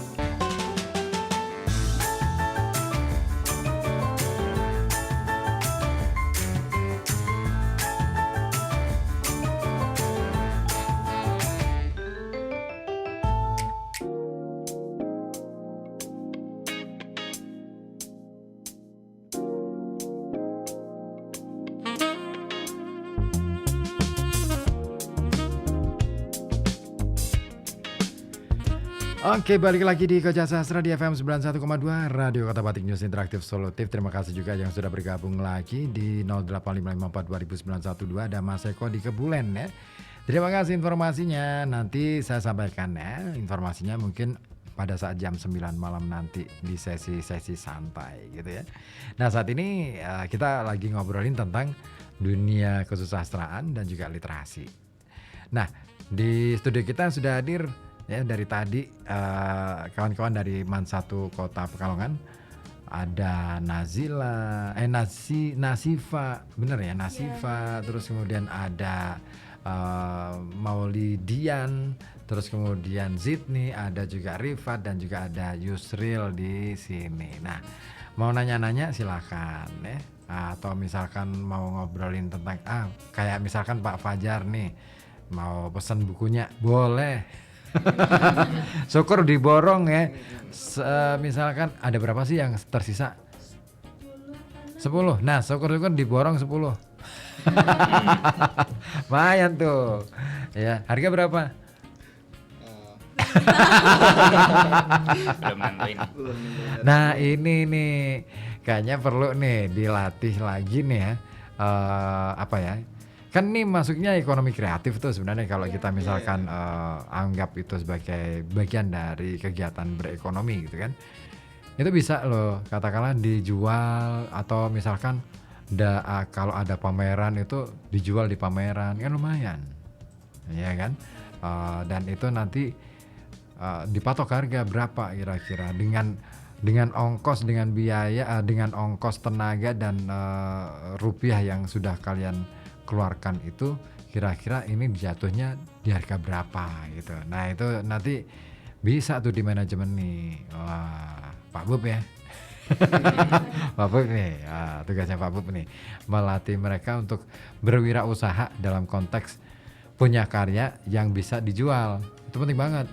Oke, balik lagi di Kojah Sastra di FM 91,2 Radio Kota Batik News Interaktif Solutif. Terima kasih juga yang sudah bergabung lagi di 08554 209112. Ada Mas Eko di Kebulen ya. Terima kasih informasinya. Nanti saya sampaikan ya informasinya mungkin pada saat jam 9 malam nanti di sesi-sesi santai gitu ya. Nah saat ini kita lagi ngobrolin tentang dunia kesusastraan dan juga literasi. Nah di studio kita sudah hadir ya dari tadi kawan-kawan dari Man1 Kota Pekalongan. Ada Nazila, Nasifa, bener ya Nasifa, terus kemudian ada Maulidian, terus kemudian Zidni, ada juga Rifat dan juga ada Yusril di sini. Nah, mau nanya-nanya silakan ya. Atau misalkan mau ngobrolin tentang kayak misalkan Pak Fajar nih mau pesan bukunya, boleh. Syukur diborong ya. Misalkan ada berapa sih yang tersisa? 10. Nah, syukur-syukur diborong 10. Lumayan tuh. Ya, harga berapa? Belum nentuin. Nah, ini nih kayaknya perlu nih dilatih lagi nih ya. Apa ya? Kan ini masuknya ekonomi kreatif tuh sebenarnya kalau kita misalkan anggap itu sebagai bagian dari kegiatan berekonomi gitu kan. Itu bisa loh katakanlah dijual atau misalkan kalau ada pameran itu dijual di pameran kan lumayan. Ya kan? Dan itu nanti dipatok harga berapa kira-kira dengan ongkos, dengan biaya, dengan ongkos tenaga dan rupiah yang sudah kalian keluarkan itu kira-kira ini jatuhnya di harga berapa gitu. Nah itu nanti bisa tuh di manajemen nih. Wah, Pak Bub ya. Pak Bub nih, tugasnya Pak Bub nih melatih mereka untuk berwirausaha dalam konteks punya karya yang bisa dijual. Itu penting banget.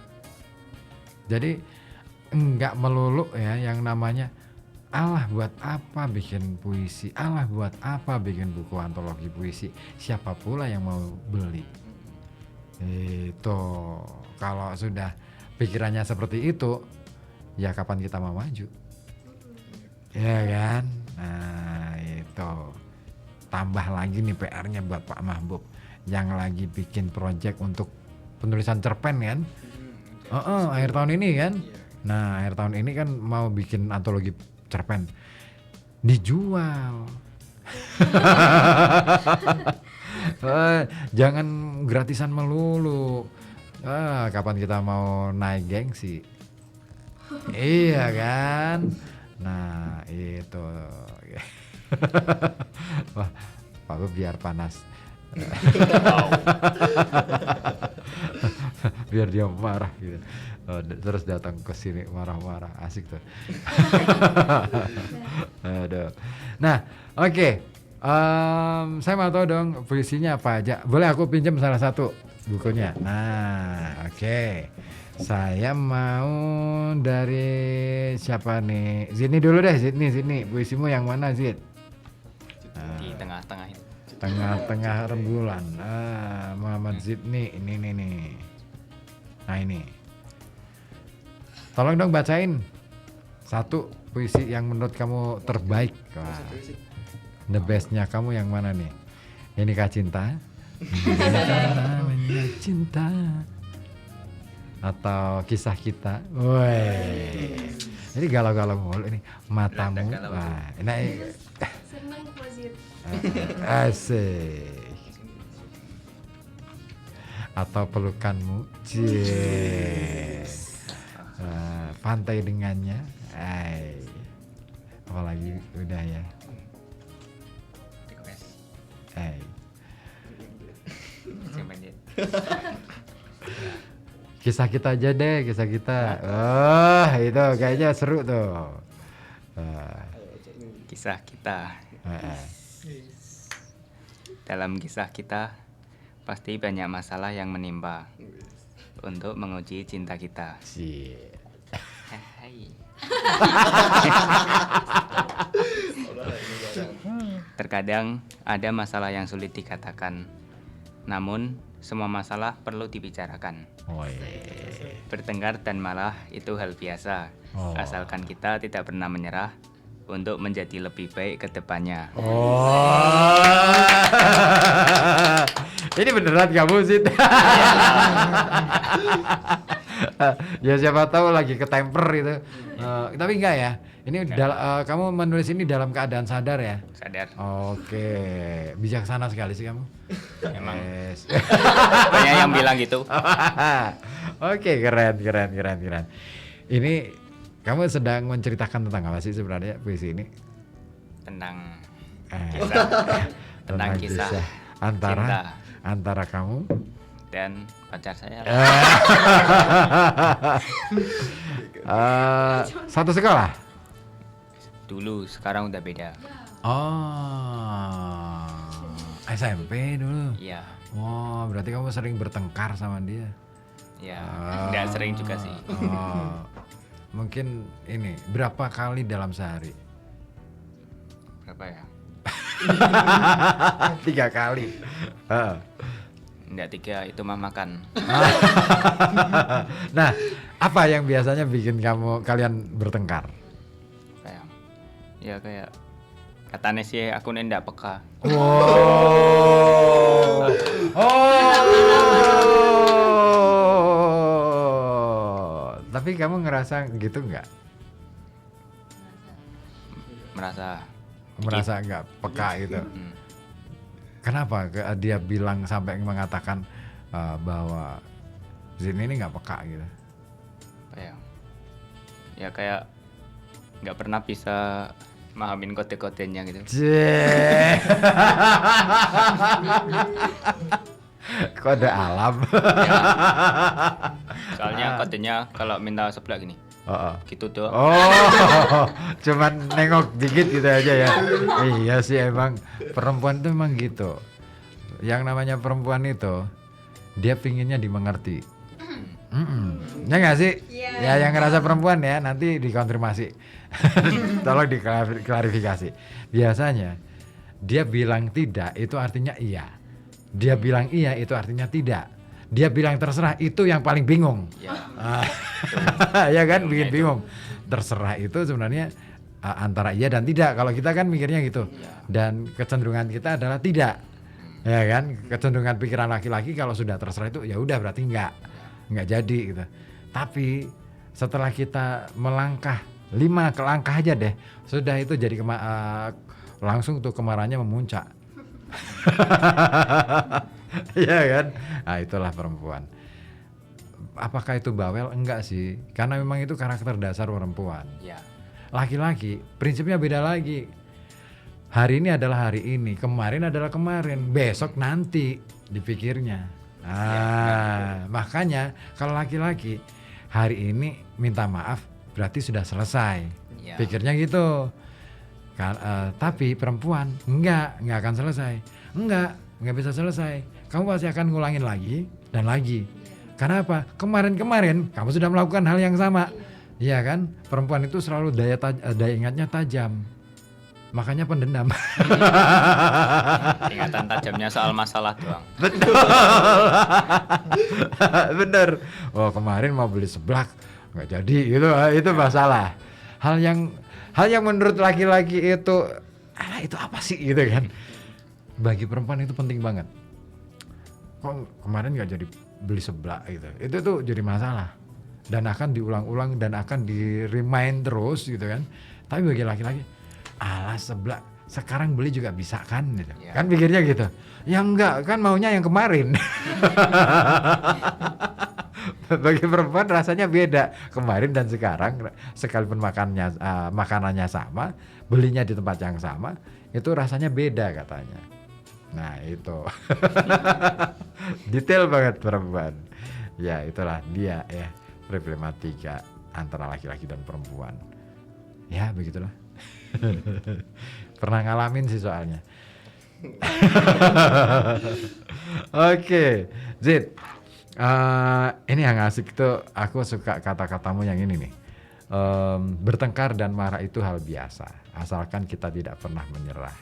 Jadi enggak melulu ya yang namanya Allah buat apa bikin puisi, Allah buat apa bikin buku antologi puisi, siapa pula yang mau beli. Itu kalau sudah pikirannya seperti itu, ya kapan kita mau maju, ya kan? Nah itu tambah lagi nih PR-nya buat Pak Mahbub yang lagi bikin project untuk penulisan cerpen kan? Akhir tahun ini kan? Nah akhir tahun ini kan mau bikin antologi cerpen, dijual. Jangan gratisan melulu. Kapan kita mau naik gengsi? Iya kan? Nah itu. Wah, Pak Bub biar panas. Biar dia marah gitu. Terus datang ke sini marah-marah, asik tuh. Aduh. Nah, oke. Saya mau tahu dong puisinya apa aja. Boleh aku pinjam salah satu bukunya. Nah, oke. Saya mau dari siapa nih? Zidni dulu deh, Zidni. Puisimu yang mana, Zid? Di tengah-tengah itu. Tengah-tengah rembulan. Muhammad Zidni, ini nih. Nah ini. Tolong dong bacain satu puisi yang menurut kamu terbaik. Wah. The bestnya kamu yang mana nih? Inikah cinta? Namanya cinta. Atau kisah kita? Woi. Ini galau-galau mulu ini matamu. Wah, ini Seneng positif. asik. Atau pelukanmu, pantai dengannya, apalagi udah ya, kisah kita aja deh, kisah kita. Oh itu kayaknya seru tuh. Kisah kita. Dalam kisah kita pasti banyak masalah yang menimpa untuk menguji cinta kita. Terkadang ada masalah yang sulit dikatakan, namun semua masalah perlu dibicarakan. Bertengkar dan malah itu hal biasa, asalkan kita tidak pernah menyerah untuk menjadi lebih baik ke depannya. Ini beneran kamu sih? Ya siapa tahu lagi ketemper gitu. Tapi enggak ya. Ini kamu menulis ini dalam keadaan sadar ya? Sadar. Oke, bijaksana sekali sih kamu. Emang banyak yang bilang gitu. Oke, keren. Ini kamu sedang menceritakan tentang apa sih sebenarnya puisi ini? Tentang kisah. Tentang kisah antara kamu dan pacar saya. Satu sekolah? Dulu, sekarang udah beda. Oh, SMP dulu? Iya. Oh, berarti kamu sering bertengkar sama dia? Ya, nggak sering juga sih. Mungkin ini, berapa kali dalam sehari? Berapa ya? 3 kali. Enggak 3, itu mah makan. Nah, apa yang biasanya bikin kalian bertengkar? Ya kayak katanya sih aku ndak peka. Tapi kamu ngerasa gitu nggak? Merasa nggak peka gitu. Kenapa dia bilang sampai mengatakan bahwa Zin ini nggak peka gitu? Ya kayak nggak pernah bisa mahamin kode-kodenya gitu. Kode alam. Ya. Soalnya kodenya kalau minta sebelah gini. Gitu doang. Cuman nengok dikit gitu aja ya. Iya sih emang perempuan tuh emang gitu. Yang namanya perempuan itu dia pinginnya dimengerti. Ya nggak sih? Iya. Ya yang ngerasa perempuan ya nanti dikonfirmasi. Tolong diklarifikasi. Biasanya dia bilang tidak itu artinya iya. Dia bilang iya itu artinya tidak. Dia bilang terserah itu yang paling bingung. Ya kan bikin bingung. Terserah itu sebenarnya antara iya dan tidak. Kalau kita kan mikirnya gitu. Dan kecenderungan kita adalah tidak. Ya kan, kecenderungan pikiran laki-laki kalau sudah terserah itu ya udah berarti enggak jadi gitu. Tapi setelah kita melangkah 5 langkah aja deh, sudah itu jadi langsung tuh kemarahannya memuncak. Ya kan? Nah, itulah perempuan. Apakah itu bawel? Enggak sih, karena memang itu karakter dasar perempuan. Ya. Laki-laki prinsipnya beda lagi. Hari ini adalah hari ini, kemarin adalah kemarin, besok nanti dipikirnya. Makanya kalau laki-laki hari ini minta maaf berarti sudah selesai. Pikirnya gitu. Tapi perempuan enggak akan selesai. Enggak bisa selesai. Kamu pasti akan ngulangin lagi dan lagi. Karena apa? Kemarin kamu sudah melakukan hal yang sama. Iya kan? Perempuan itu selalu daya ingatnya tajam. Makanya pendendam. Ingatan tajamnya soal masalah doang. Betul. Bener. Oh kemarin mau beli seblak nggak jadi itu masalah. Hal yang menurut laki-laki itu apa sih gitu kan? Bagi perempuan itu penting banget. Kok kemarin nggak jadi beli seblak gitu? Itu tuh jadi masalah dan akan diulang-ulang dan akan di-remind terus gitu kan. Tapi bagi laki-laki alah seblak sekarang beli juga bisa kan gitu. Kan pikirnya gitu. Ya enggak kan maunya yang kemarin. Bagi perempuan rasanya beda. Kemarin dan sekarang sekalipun makanannya sama, belinya di tempat yang sama, itu rasanya beda katanya. Nah itu detail banget perempuan. Ya itulah dia ya problematika antara laki-laki dan perempuan. Ya begitulah. Pernah ngalamin sih soalnya. Oke, Zid. Ini yang asik tuh, aku suka kata-katamu yang ini nih. Bertengkar dan marah itu hal biasa, asalkan kita tidak pernah menyerah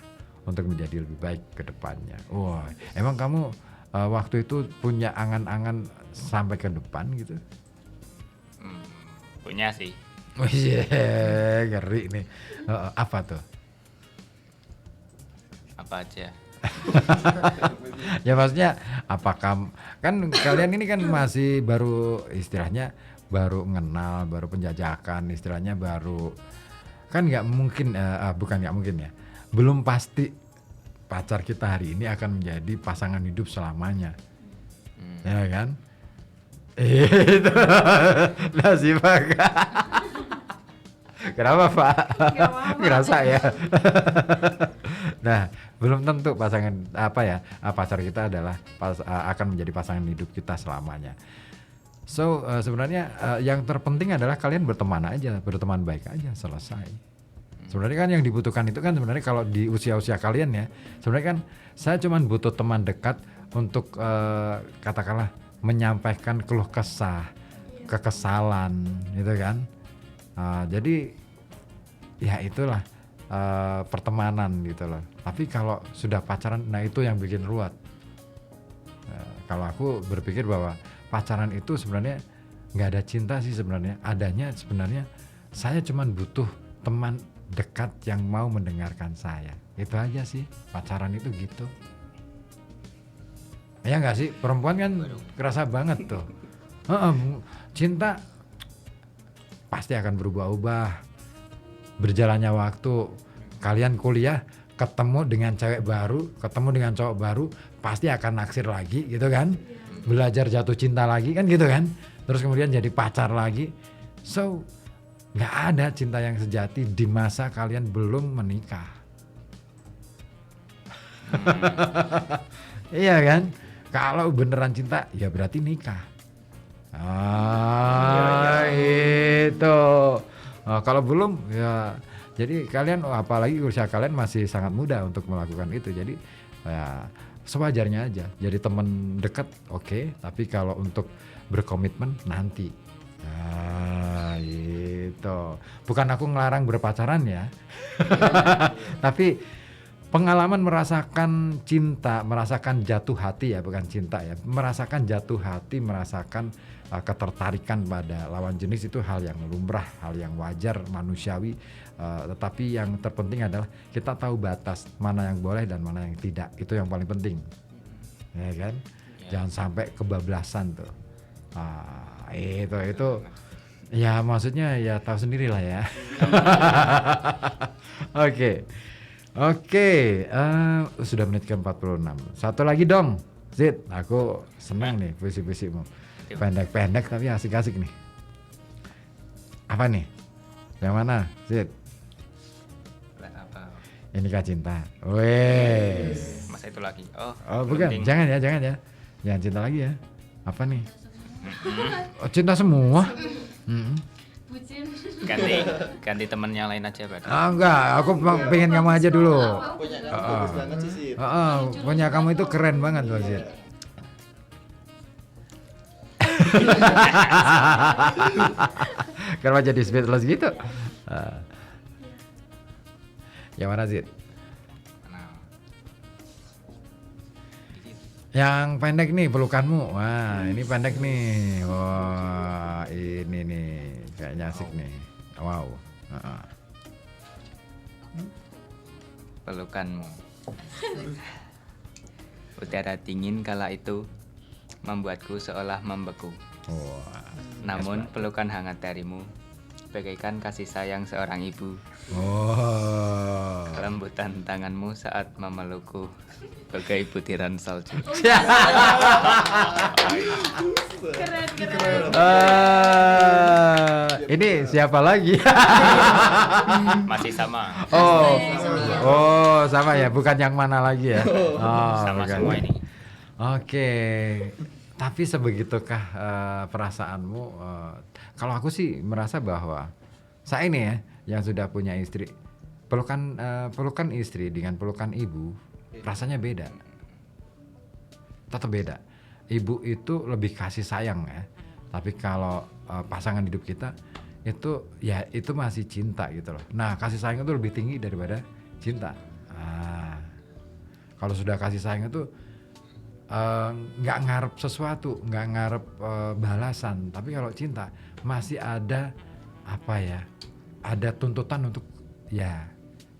untuk menjadi lebih baik ke depannya. Wah, emang kamu waktu itu punya angan-angan sampai ke depan gitu? Punya sih. Oh iya, ngeri nih. Apa tuh? Apa aja? Ya maksudnya apakah kan kalian ini kan masih baru istilahnya baru mengenal, baru penjajakan, istilahnya baru kan nggak mungkin bukan nggak mungkin ya, belum pasti pacar kita hari ini akan menjadi pasangan hidup selamanya, ya kan? Itu nasi makan. Kenapa Pak? Ngerasa ya. Nah, belum tentu pasangan pacar kita adalah akan menjadi pasangan hidup kita selamanya. So sebenarnya yang terpenting adalah kalian berteman aja, berteman baik aja, selesai. Sebenarnya kan yang dibutuhkan itu kan sebenarnya kalau di usia-usia kalian ya, sebenarnya kan saya cuma butuh teman dekat untuk katakanlah menyampaikan keluh kesah, kekesalan, gitu kan. Jadi ya itulah pertemanan gitu loh. Tapi kalau sudah pacaran, nah itu yang bikin ruwet. Kalau aku berpikir bahwa pacaran itu sebenarnya nggak ada cinta sih sebenarnya. Adanya sebenarnya saya cuma butuh teman dekat yang mau mendengarkan saya. Itu aja sih, pacaran itu gitu. Ya nggak sih, perempuan kan kerasa banget tuh. Cinta pasti akan berubah-ubah. Berjalannya waktu, kalian kuliah ketemu dengan cewek baru, ketemu dengan cowok baru, pasti akan naksir lagi gitu kan. Belajar jatuh cinta lagi kan gitu kan. Terus kemudian jadi pacar lagi. So, gak ada cinta yang sejati di masa kalian belum menikah. Iya kan? Kalau beneran cinta, ya berarti nikah. Itu. Kalau belum, ya jadi kalian apalagi usia kalian masih sangat muda untuk melakukan itu. Jadi ya sewajarnya aja. Jadi teman dekat oke, tapi kalau untuk berkomitmen nanti. itu. Bukan aku ngelarang berpacaran ya. Tapi pengalaman merasakan cinta, merasakan jatuh hati ya, bukan cinta ya. Merasakan jatuh hati, merasakan ketertarikan pada lawan jenis itu hal yang lumrah, hal yang wajar, manusiawi. Tetapi yang terpenting adalah kita tahu batas mana yang boleh dan mana yang tidak. Itu yang paling penting. Ya kan? Jangan sampai kebablasan tuh. Itu ya maksudnya ya tahu sendiri lah ya. Oke, sudah menit ke-46. Satu lagi dong, Zid. Aku senang nih puisi-puisimu. Pendek-pendek tapi asik-asik nih. Apa nih? Yang mana, Zid? Apa? Inikah cinta. Weh. Masa itu lagi. Oh bukan, penting. Jangan ya. Jangan cinta lagi ya. Apa nih? Cinta semua. Bucin. Ganti temen yang lain aja, Pak. Enggak, aku pengen kamu aja dulu. Punya kamu itu keren banget loh, Zid. Kenapa jadi speechless gitu? Yang mana, Zid? Yang pendek nih pelukanmu. Wah, ini pendek nih. Wah, ini nih kayaknya asik nih. Wow. Pelukanmu. Udara dingin kala itu membuatku seolah membeku. Namun pelukan hangat darimu bagaikan kasih sayang seorang ibu. Lembutan tanganmu saat memelukku bagai butiran salju. Keren. Ini siapa lagi? Masih sama. Sama ya, bukan yang mana lagi ya? Sama bukan. Semua ini. Oke. Tapi sebegitukah perasaanmu? Kalau aku sih merasa bahwa saya ini ya yang sudah punya istri, pelukan istri dengan pelukan ibu rasanya beda. Tetap beda. Ibu itu lebih kasih sayang ya. Tapi kalau pasangan hidup kita itu ya itu masih cinta gitu loh. Nah, kasih sayang itu lebih tinggi daripada cinta. Kalau sudah kasih sayang itu nggak ngarep sesuatu, nggak ngarep balasan. Tapi kalau cinta masih ada apa ya? Ada tuntutan untuk ya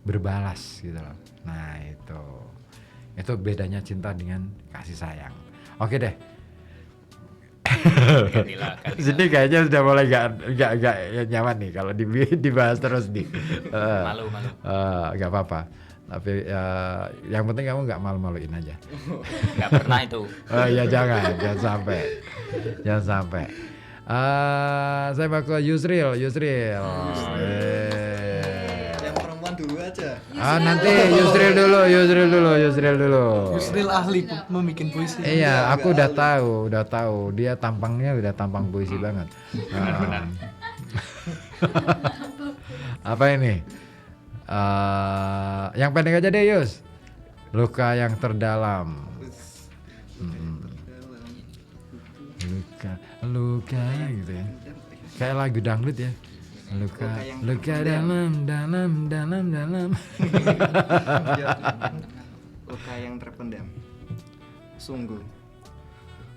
berbalas gitu loh. Nah itu bedanya cinta dengan kasih sayang. Oke deh. Gantilah. Jadi kayaknya sudah mulai gak nyaman nih kalau dibahas terus nih. Malu. Gak apa-apa. Tapi yang penting kamu nggak malu-maluin aja. Nggak pernah itu. Ya jangan sampai. Saya mau ke Yusril. Yang perempuan dulu aja. Nanti Yusril dulu. Yusril ahli membikin puisi. Iya, aku udah tahu. Dia tampangnya udah tampang puisi banget. Benar. Apa ini? Yang pendek aja deh, Yus. Luka yang terdalam. Luka gitu ya. Kayak lagu dangdut ya. Luka dalam. Luka yang terpendam. Sungguh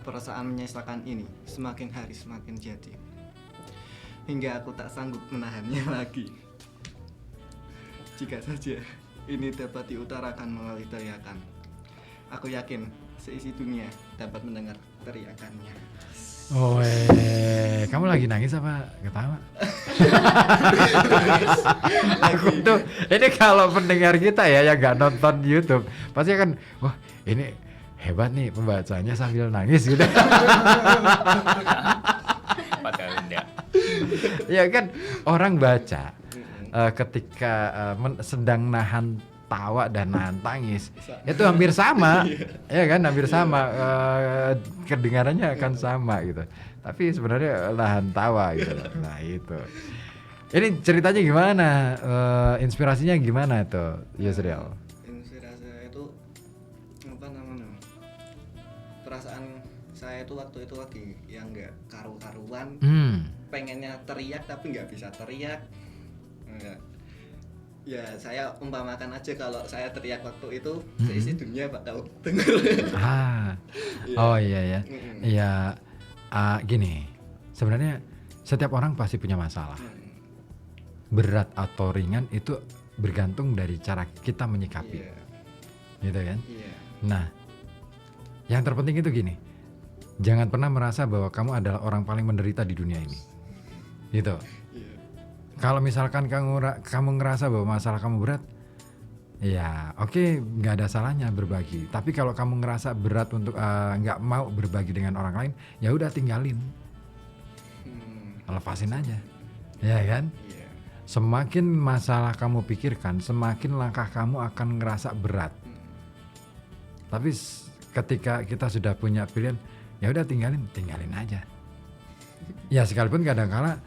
perasaan menyesalkan ini semakin hari semakin jadi, hingga aku tak sanggup menahannya lagi. Jika saja ini dapat diutarakan melalui teriakan, aku yakin seisi dunia dapat mendengar teriakannya. Kamu lagi nangis apa ketawa? Aku tuh ini kalau pendengar kita ya yang nggak nonton YouTube pasti akan wah ini hebat nih pembacanya sambil nangis gitu. Padahal enggak. Ya kan orang baca ketika sedang nahan tawa dan nahan tangis itu hampir sama, ya kan hampir sama, kedengarannya akan sama gitu. Tapi sebenarnya nahan tawa gitu. Nah itu. Ini ceritanya gimana? Inspirasinya gimana itu, Yusril? Inspirasinya itu apa namanya? Perasaan saya itu waktu itu lagi yang nggak karu-karuan. pengennya teriak tapi nggak bisa teriak. Enggak. Ya saya umpamakan aja kalau saya teriak waktu itu seisi dunia bakal dengar. Oh iya ya. Ya gini, sebenarnya setiap orang pasti punya masalah. Berat atau ringan itu bergantung dari cara kita menyikapi. Gitu kan? Nah, yang terpenting itu gini. Jangan pernah merasa bahwa kamu adalah orang paling menderita di dunia ini. Gitu. Kalau misalkan kamu ngerasa bahwa masalah kamu berat, ya oke, nggak ada salahnya berbagi. Tapi kalau kamu ngerasa berat untuk nggak mau berbagi dengan orang lain, ya udah tinggalin, lepasin aja, ya kan? Semakin masalah kamu pikirkan, semakin langkah kamu akan ngerasa berat. Tapi ketika kita sudah punya pilihan, ya udah tinggalin aja. Ya sekalipun kadang-kala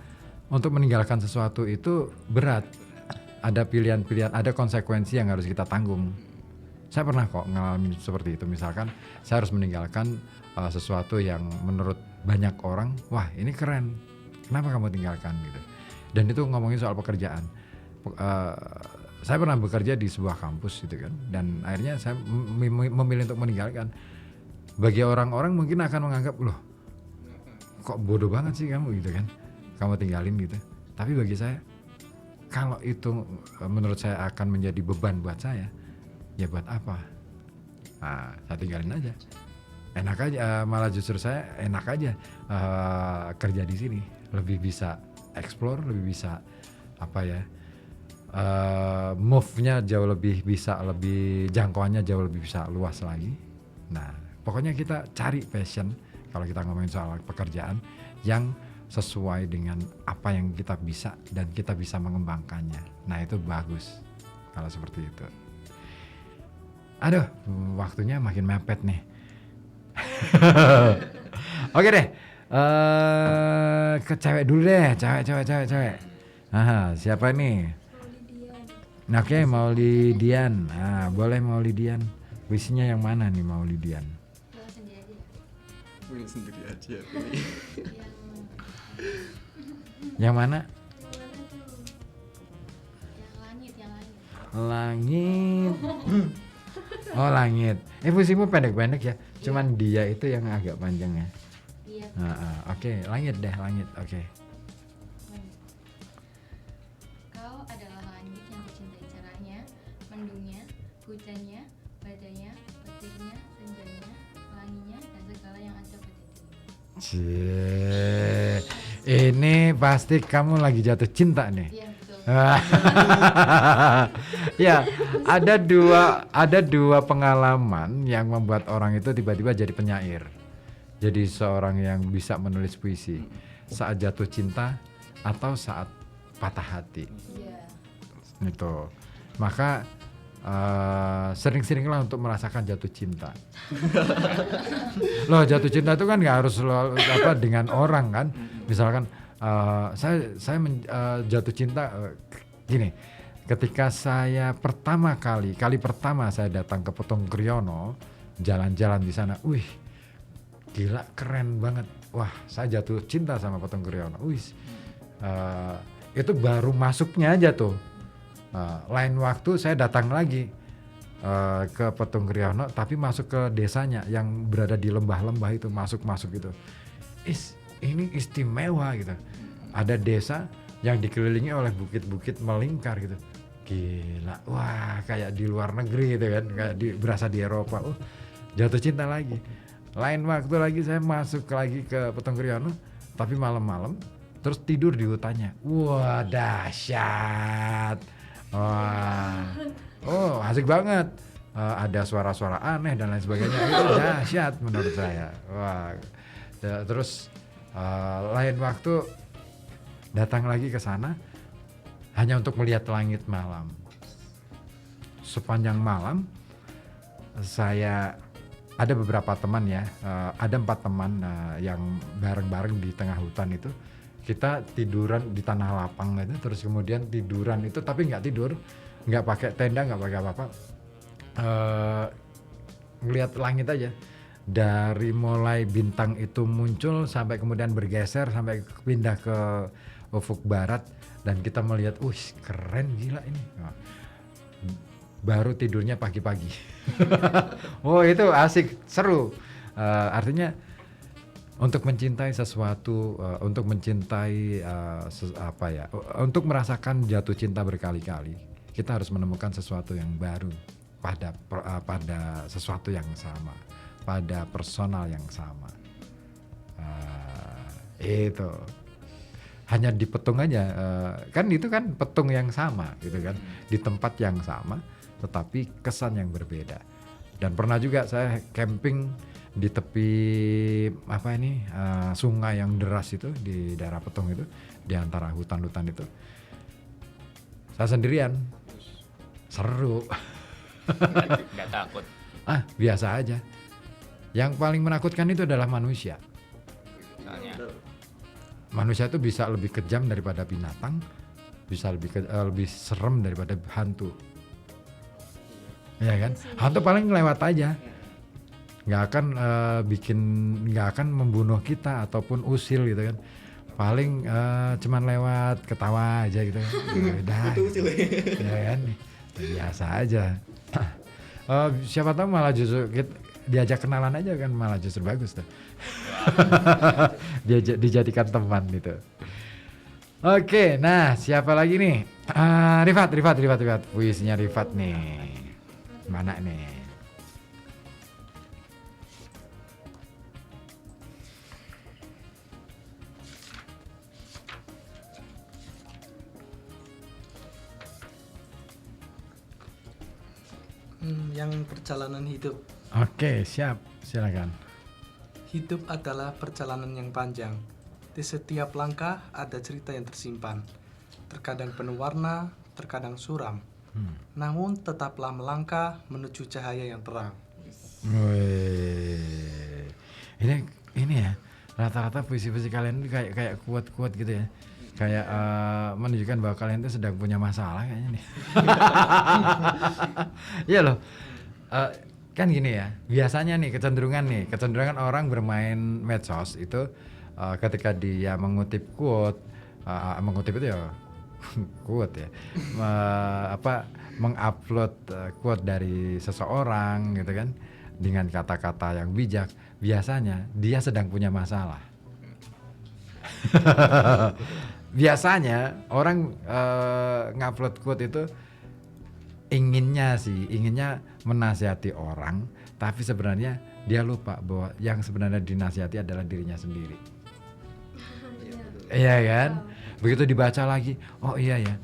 untuk meninggalkan sesuatu itu berat. Ada pilihan-pilihan, ada konsekuensi yang harus kita tanggung. Saya pernah kok ngalamin seperti itu. Misalkan saya harus meninggalkan sesuatu yang menurut banyak orang, wah ini keren, kenapa kamu tinggalkan gitu. Dan itu ngomongin soal pekerjaan. Saya pernah bekerja di sebuah kampus gitu kan, dan akhirnya saya memilih untuk meninggalkan. Bagi orang-orang mungkin akan menganggap, loh kok bodoh banget sih kamu gitu kan, kamu tinggalin gitu. Tapi bagi saya, kalau itu menurut saya akan menjadi beban buat saya, ya buat apa? Nah, saya tinggalin aja. Enak aja, malah justru saya enak aja kerja di sini. Lebih bisa explore, lebih bisa apa ya, move-nya jauh lebih bisa, lebih jangkauannya jauh lebih bisa luas lagi. Nah, pokoknya kita cari passion kalau kita ngomongin soal pekerjaan yang sesuai dengan apa yang kita bisa dan kita bisa mengembangkannya. Nah itu bagus kalau seperti itu. Aduh, waktunya makin mepet nih. Oke deh, ke cewek dulu deh, cewek. Siapa nih? Oke, Maulidian. Nah, boleh Maulidian. Puisinya yang mana nih Maulidian? Pilih sendiri aja. Yang mana? Yang langit. Oh langit. Puisimu pendek-pendek ya. Cuman dia itu yang agak panjang ya. Iya. Oke, langit deh, langit. Oke. Kau adalah langit yang dicintai cerahnya, mendungnya, hujannya, badainya, petirnya, senjanya, pelanginya, dan segala yang ada pada dirinya. Cie. Ini pasti kamu lagi jatuh cinta nih. Iya betul. Ya, ada dua pengalaman yang membuat orang itu tiba-tiba jadi penyair. Jadi seorang yang bisa menulis puisi saat jatuh cinta atau saat patah hati. Iya. Itu. Maka sering-seringlah untuk merasakan jatuh cinta. Loh, jatuh cinta itu kan nggak harus dengan orang kan. Misalkan saya jatuh cinta gini. Ketika saya kali pertama saya datang ke Petung Kriono, jalan-jalan di sana, wih, gila keren banget. Wah, saya jatuh cinta sama Petung Kriono. Wih, itu baru masuknya aja tuh. Lain waktu saya datang lagi ke Petung Kriono, tapi masuk ke desanya yang berada di lembah-lembah itu, masuk gitu. Ini istimewa gitu. Ada desa yang dikelilingi oleh bukit-bukit melingkar gitu. Gila, wah kayak di luar negeri gitu kan, kayak berasa di Eropa. Jatuh cinta lagi. Lain waktu lagi saya masuk lagi ke Petung Kriono, tapi malam-malam, terus tidur di hutannya. Wah dahsyat. Wah, asik banget. Ada suara-suara aneh dan lain sebagainya. Itu dahsyat menurut saya. Wah, terus lain waktu datang lagi ke sana hanya untuk melihat langit malam. Sepanjang malam saya ada beberapa teman ya, ada 4 teman yang bareng-bareng di tengah hutan itu. Kita tiduran di tanah lapang gitu, terus kemudian tiduran itu tapi nggak tidur, nggak pakai tenda, nggak pakai apa-apa, ngelihat langit aja. dari mulai bintang itu muncul sampai kemudian bergeser sampai pindah ke ufuk barat dan kita melihat, keren gila ini. Nah, baru tidurnya pagi-pagi. Oh itu asik, seru. Artinya untuk mencintai sesuatu, untuk mencintai untuk merasakan jatuh cinta berkali-kali, kita harus menemukan sesuatu yang baru pada sesuatu yang sama, pada personal yang sama. Itu hanya di petung aja, kan itu kan petung yang sama gitu kan, di tempat yang sama tetapi kesan yang berbeda. Dan pernah juga saya camping di tepi sungai yang deras itu di daerah Petung itu, di antara hutan-hutan itu. Saya sendirian, seru. Nggak takut. Biasa aja. Yang paling menakutkan itu adalah manusia. Manusia itu bisa lebih kejam daripada binatang, bisa lebih serem daripada hantu. Ya kan? Hantu paling lewat aja, nggak akan membunuh kita ataupun usil gitu kan. Paling cuman lewat ketawa aja gitu kan. Udah, ya kan? Biasa aja. Siapa tahu malah justru diajak kenalan aja kan, malah justru bagus tuh. Dijadikan teman gitu. Oke, nah siapa lagi nih? Rifat. Puisinya Rifat nih. Mana nih? Yang perjalanan hidup. Oke, siap. Silakan. Hidup adalah perjalanan yang panjang. Di setiap langkah ada cerita yang tersimpan. Terkadang penuh warna, terkadang suram. Namun tetaplah melangkah menuju cahaya yang terang. Wih. Ini ya, rata-rata puisi-puisi kalian itu kayak kuat-kuat gitu ya. Kayak menunjukkan bahwa kalian itu sedang punya masalah kayaknya nih. Iya loh. Kan gini ya, biasanya nih kecenderungan orang bermain medsos itu ketika dia mengutip quote, mengutip itu ya quote ya, mengupload quote dari seseorang gitu kan, dengan kata-kata yang bijak, biasanya dia sedang punya masalah. Biasanya orang ngupload quote itu inginnya menasihati orang, tapi sebenarnya dia lupa bahwa yang sebenarnya dinasihati adalah dirinya sendiri. Iya kan? Begitu dibaca lagi, oh iya ya,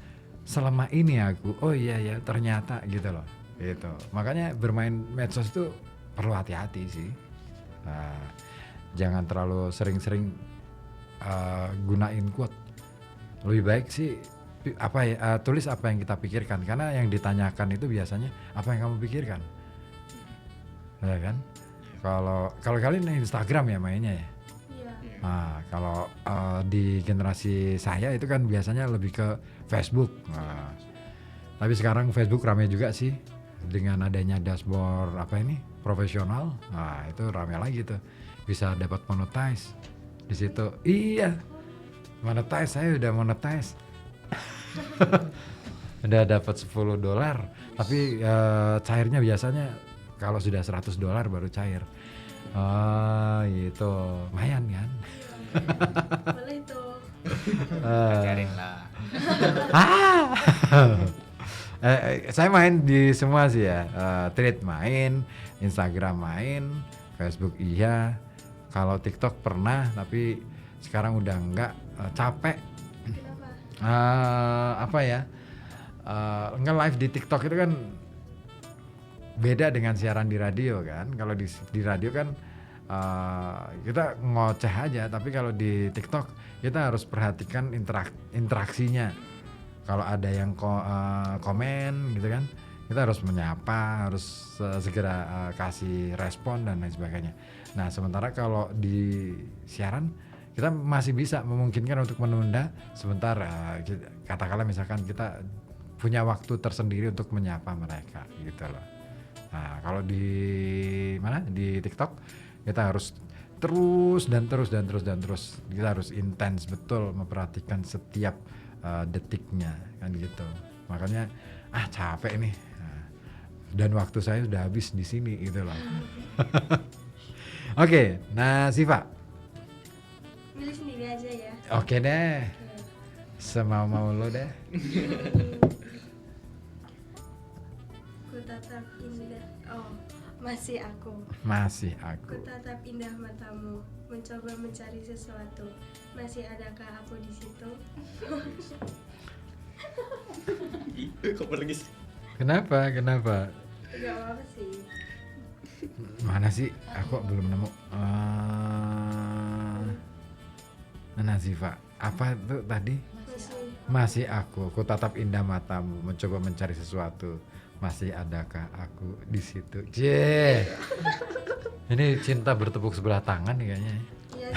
selama ini aku, oh iya ya, ternyata gitu loh. Gitu. Makanya bermain medsos itu perlu hati-hati sih. Jangan terlalu sering-sering gunain quote. Lebih baik sih tulis apa yang kita pikirkan, karena yang ditanyakan itu biasanya apa yang kamu pikirkan, ya kan? Kalau kalian Instagram ya mainnya ya. Nah, kalau di generasi saya itu kan biasanya lebih ke Facebook. Nah, tapi sekarang Facebook ramai juga sih dengan adanya dashboard profesional. Nah, itu ramai lagi tuh, bisa dapat monetize di situ. Iya, monetize, saya udah monetize. Udah dapat $10, tapi cairnya biasanya kalau sudah $100 baru cair. Gitu, lumayan kan? Boleh tuh. Ajarin lah. Saya main di semua sih ya. Thread main, Instagram main, Facebook iya. Kalau TikTok pernah, tapi sekarang udah enggak, capek. Nge-live di TikTok itu kan beda dengan siaran di radio kan. Kalau di radio kan kita ngoceh aja, tapi kalau di TikTok kita harus perhatikan interaksinya. Kalau ada yang komen gitu kan, kita harus menyapa, harus segera kasih respon dan lain sebagainya. Nah, sementara kalau di siaran kita masih bisa memungkinkan untuk menunda sebentar, katakanlah misalkan kita punya waktu tersendiri untuk menyapa mereka gitu loh. Nah, kalau di TikTok Kita harus terus dan terus. Kita harus intens betul memperhatikan setiap detiknya kan gitu. Makanya capek nih. Dan waktu saya sudah habis di sini gitu loh. Oke, nah Siva. Milih sendiri aja ya. Oke deh. Semau-mau lo deh. Ku tatap indah. Oh, masih aku. Masih aku. Ku tatap indah matamu, mencoba mencari sesuatu. Masih adakah aku di situ? Kok pergi sih? Kenapa? Gak apa-apa sih. Mana sih? Aku belum nemu. Mana Siva? Apa tuh tadi? Masih aku tatap indah matamu, mencoba mencari sesuatu. Masih adakah aku di situ? Jee. Ini cinta bertepuk sebelah tangan nih kayaknya. Iya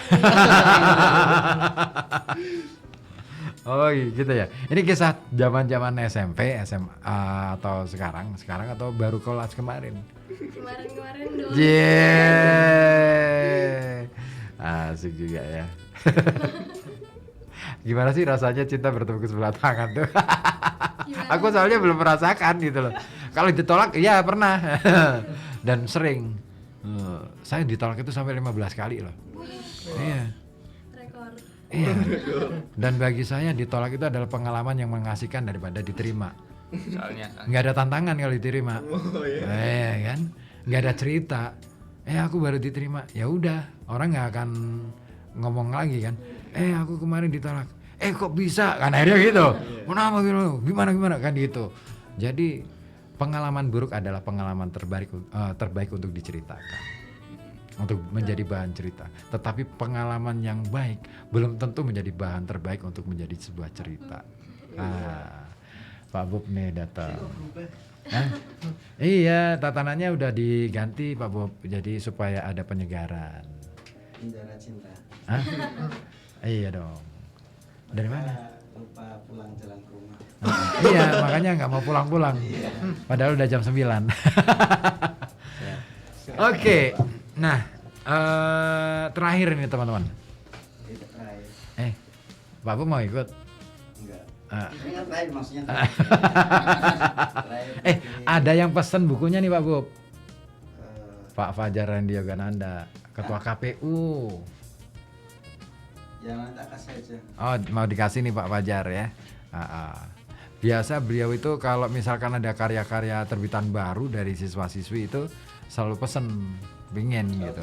Oh gitu ya. Ini kisah zaman-zaman SMP, SMA atau sekarang atau baru kelas kemarin? Kemarin dong. Yeay. Asik juga ya. Gimana sih rasanya cinta bertepuk sebelah tangan tuh? Aku soalnya belum merasakan gitu loh. Kalau ditolak iya pernah. Dan sering. Saya ditolak itu sampai 15 kali loh. Iya. Rekor. Iya. Dan bagi saya ditolak itu adalah pengalaman yang mengasihkan daripada diterima. Soalnya Nggak ada tantangan kalau diterima. Kan? Nggak ada cerita. Aku baru diterima. Ya udah, orang nggak akan ngomong lagi kan. Aku kemarin ditolak. Kok bisa? Kan akhirnya gitu. Kenapa gitu? Gimana kan gitu. Jadi pengalaman buruk adalah pengalaman terbaik untuk diceritakan, untuk menjadi bahan cerita. Tetapi pengalaman yang baik belum tentu menjadi bahan terbaik untuk menjadi sebuah cerita. Pak Bob nih datang. Iya, tatanannya udah diganti Pak Bob, jadi supaya ada penyegaran. Penjara cinta. Iya dong. Dari mana? Lupa pulang jalan ke rumah. Iya, makanya nggak mau pulang-pulang. Padahal udah jam 9. Oke, nah terakhir ini teman-teman. Pak Bob mau ikut? Enggak. Terakhir maksudnya. Ada yang pesen bukunya nih Pak Bob. Pak Fajar Randy Yogananda, Ketua KPU. Ya nanti kasih aja. Oh, mau dikasih nih Pak Fajar ya. Biasa beliau itu kalau misalkan ada karya-karya terbitan baru dari siswa-siswi itu selalu pesen, pingin gitu.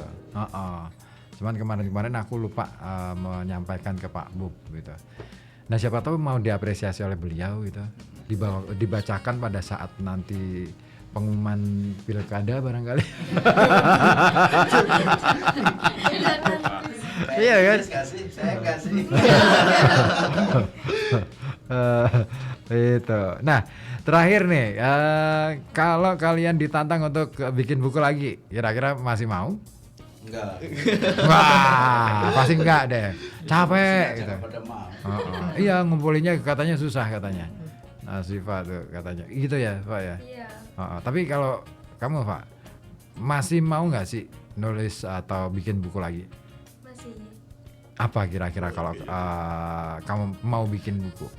Cuman kemarin aku lupa menyampaikan ke Pak Bob gitu. Nah siapa tahu mau diapresiasi oleh beliau gitu, dibacakan pada saat nanti pengumuman pilkada barangkali. Iya kan? Saya kasih. Itu. Nah terakhir nih, kalau kalian ditantang untuk bikin buku lagi, kira-kira masih mau? Enggak. Wah, pasti enggak deh. Capek gitu. Iya, ngumpulinnya katanya susah katanya. Nah, Siva tuh katanya. Gitu ya, Pak ya? Iya. Tapi kalau kamu, Pak, masih mau nggak sih nulis atau bikin buku lagi? Masih. Apa kira-kira kalau kamu mau bikin buku?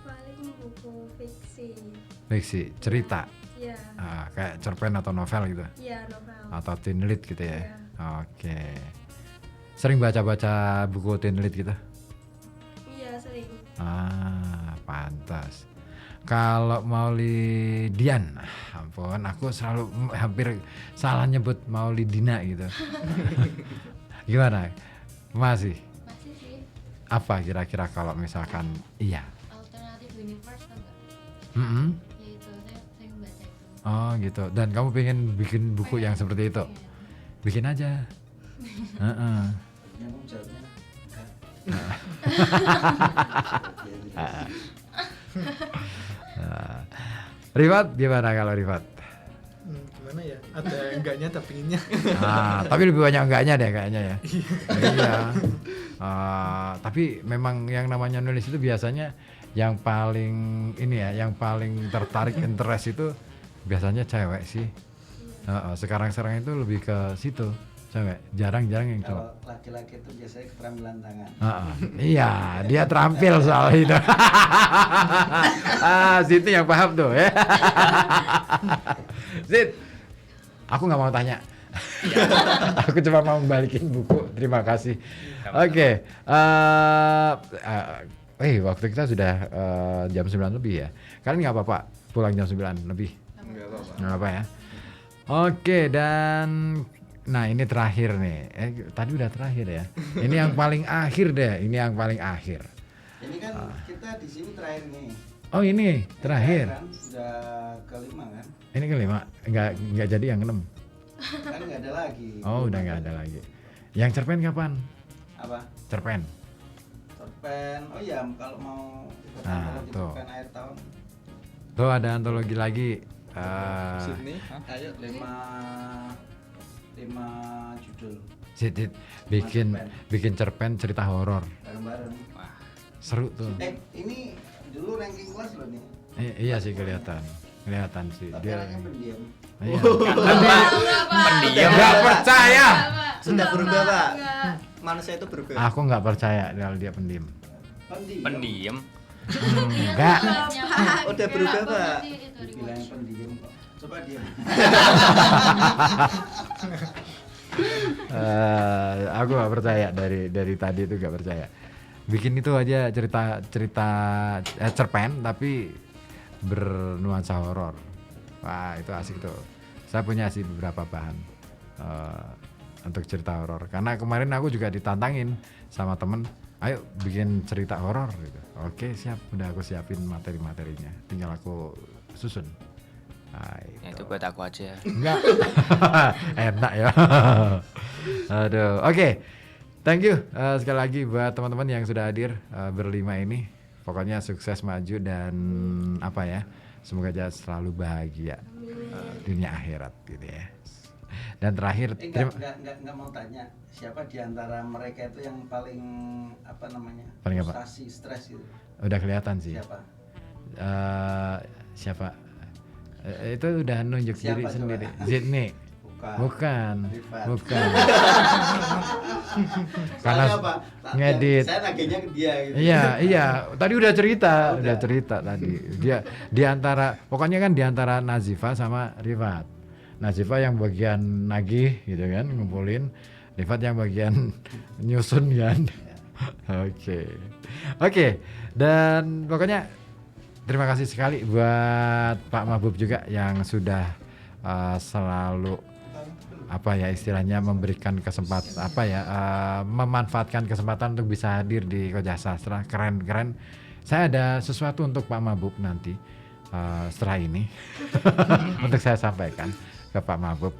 Paling buku fiksi. Fiksi, cerita. Iya. Kayak cerpen atau novel gitu. Iya, novel. Atau teen lit gitu ya. Iya. Oke. Sering baca-baca buku teen lit gitu? Iya, sering. Pantas. Kalau Maulidian, ampun, aku selalu hampir salah nyebut Maulidina gitu. Gimana? Masih? Masih sih. Apa kira-kira kalau misalkan iya? Alternative universe atau enggak? Ya itu, saya sering baca itu. Oh gitu. Dan kamu pengen bikin buku yang seperti itu? Bikin aja. Yang jawabnya Rifat gimana kalau Rifat? Gimana ya? Ada enggaknya tapi inginnya. Tapi lebih banyak enggaknya deh kayaknya ya. Iya. Tapi memang yang namanya nulis itu biasanya yang paling ini ya, yang paling tertarik interest itu biasanya cewek sih. Sekarang itu lebih ke situ. Cewek, jarang-jarang yang cowok. Kalau laki-laki itu biasanya keterampilan tangan. Iya, dia terampil soal itu. Siti yang paham tuh ya. Sit, aku nggak mau tanya. Aku cuma mau balikin buku. Terima kasih. Oke. Waktu kita sudah jam 9 lebih ya. Kalian nggak apa-apa pulang jam 9 lebih? Nggak apa ya. Oke, dan nah ini terakhir nih. Tadi udah terakhir ya. Ini yang paling akhir deh. Ini yang paling akhir. Ini kan kita di sini terakhir nih. Oh ini terakhir. Kan sudah kelima kan? Ini kelima. Nggak jadi yang 6. Kan nggak ada lagi. Oh udah nggak ada lagi. Yang cerpen kapan? Apa? Cerpen. Cerpen. Oh iya kalau mau antologi tuh. cerpen akhir tahun. Tuh ada antologi lagi. Sydney, ayo 5 judul. Sidit bikin cerpen cerita horor. Bareng-bareng. Wah, seru tuh. Ini dulu ranking kelas loh nih. Iya sih kelihatan sih. Tapi Dia orangnya pendiam. Iya. Pendiam. Nggak percaya. Sudah berubah, Pak. Manusia itu berubah. Aku nggak percaya kalau dia pendiam. Pendiam. Enggak. Udah berubah, Pak. Dibilang pendiam kok. Coba diam. Aku nggak percaya dari tadi itu nggak percaya. Bikin itu aja cerita cerpen tapi bernuansa horor. Wah itu asik tuh. Saya punya sih beberapa bahan untuk cerita horor. Karena kemarin aku juga ditantangin sama temen, ayo bikin cerita horor gitu. Oke siap, udah aku siapin materi-materinya. Tinggal aku susun. Nah, itu buat aku aja. Enggak. Enak ya. Aduh. Oke. Thank you sekali lagi buat teman-teman yang sudah hadir berlima ini. Pokoknya sukses maju dan apa ya? Semoga aja selalu bahagia dunia akhirat gitu ya. Dan terakhir enggak mau tanya siapa di antara mereka itu yang paling apa namanya? Paling apa? Frustasi, stres gitu. Udah kelihatan sih. Siapa? Siapa? Itu udah nunjuk diri sendiri. Sydney. Bukan. Karena apa? ngedit. Saya nagihnya ke dia gitu. Iya. Tadi udah cerita tadi. Dia di antara pokoknya kan di antara Nazifa sama Rifat. Nazifa yang bagian nagih gitu kan, ngumpulin. Rifat yang bagian nyusun kan. Oke. Dan pokoknya terima kasih sekali buat Pak Mahbub juga yang sudah selalu apa ya istilahnya memberikan kesempatan memanfaatkan kesempatan untuk bisa hadir di Koja Sastra. Keren. Saya ada sesuatu untuk Pak Mahbub nanti setelah ini untuk saya sampaikan ke Pak Mahbub.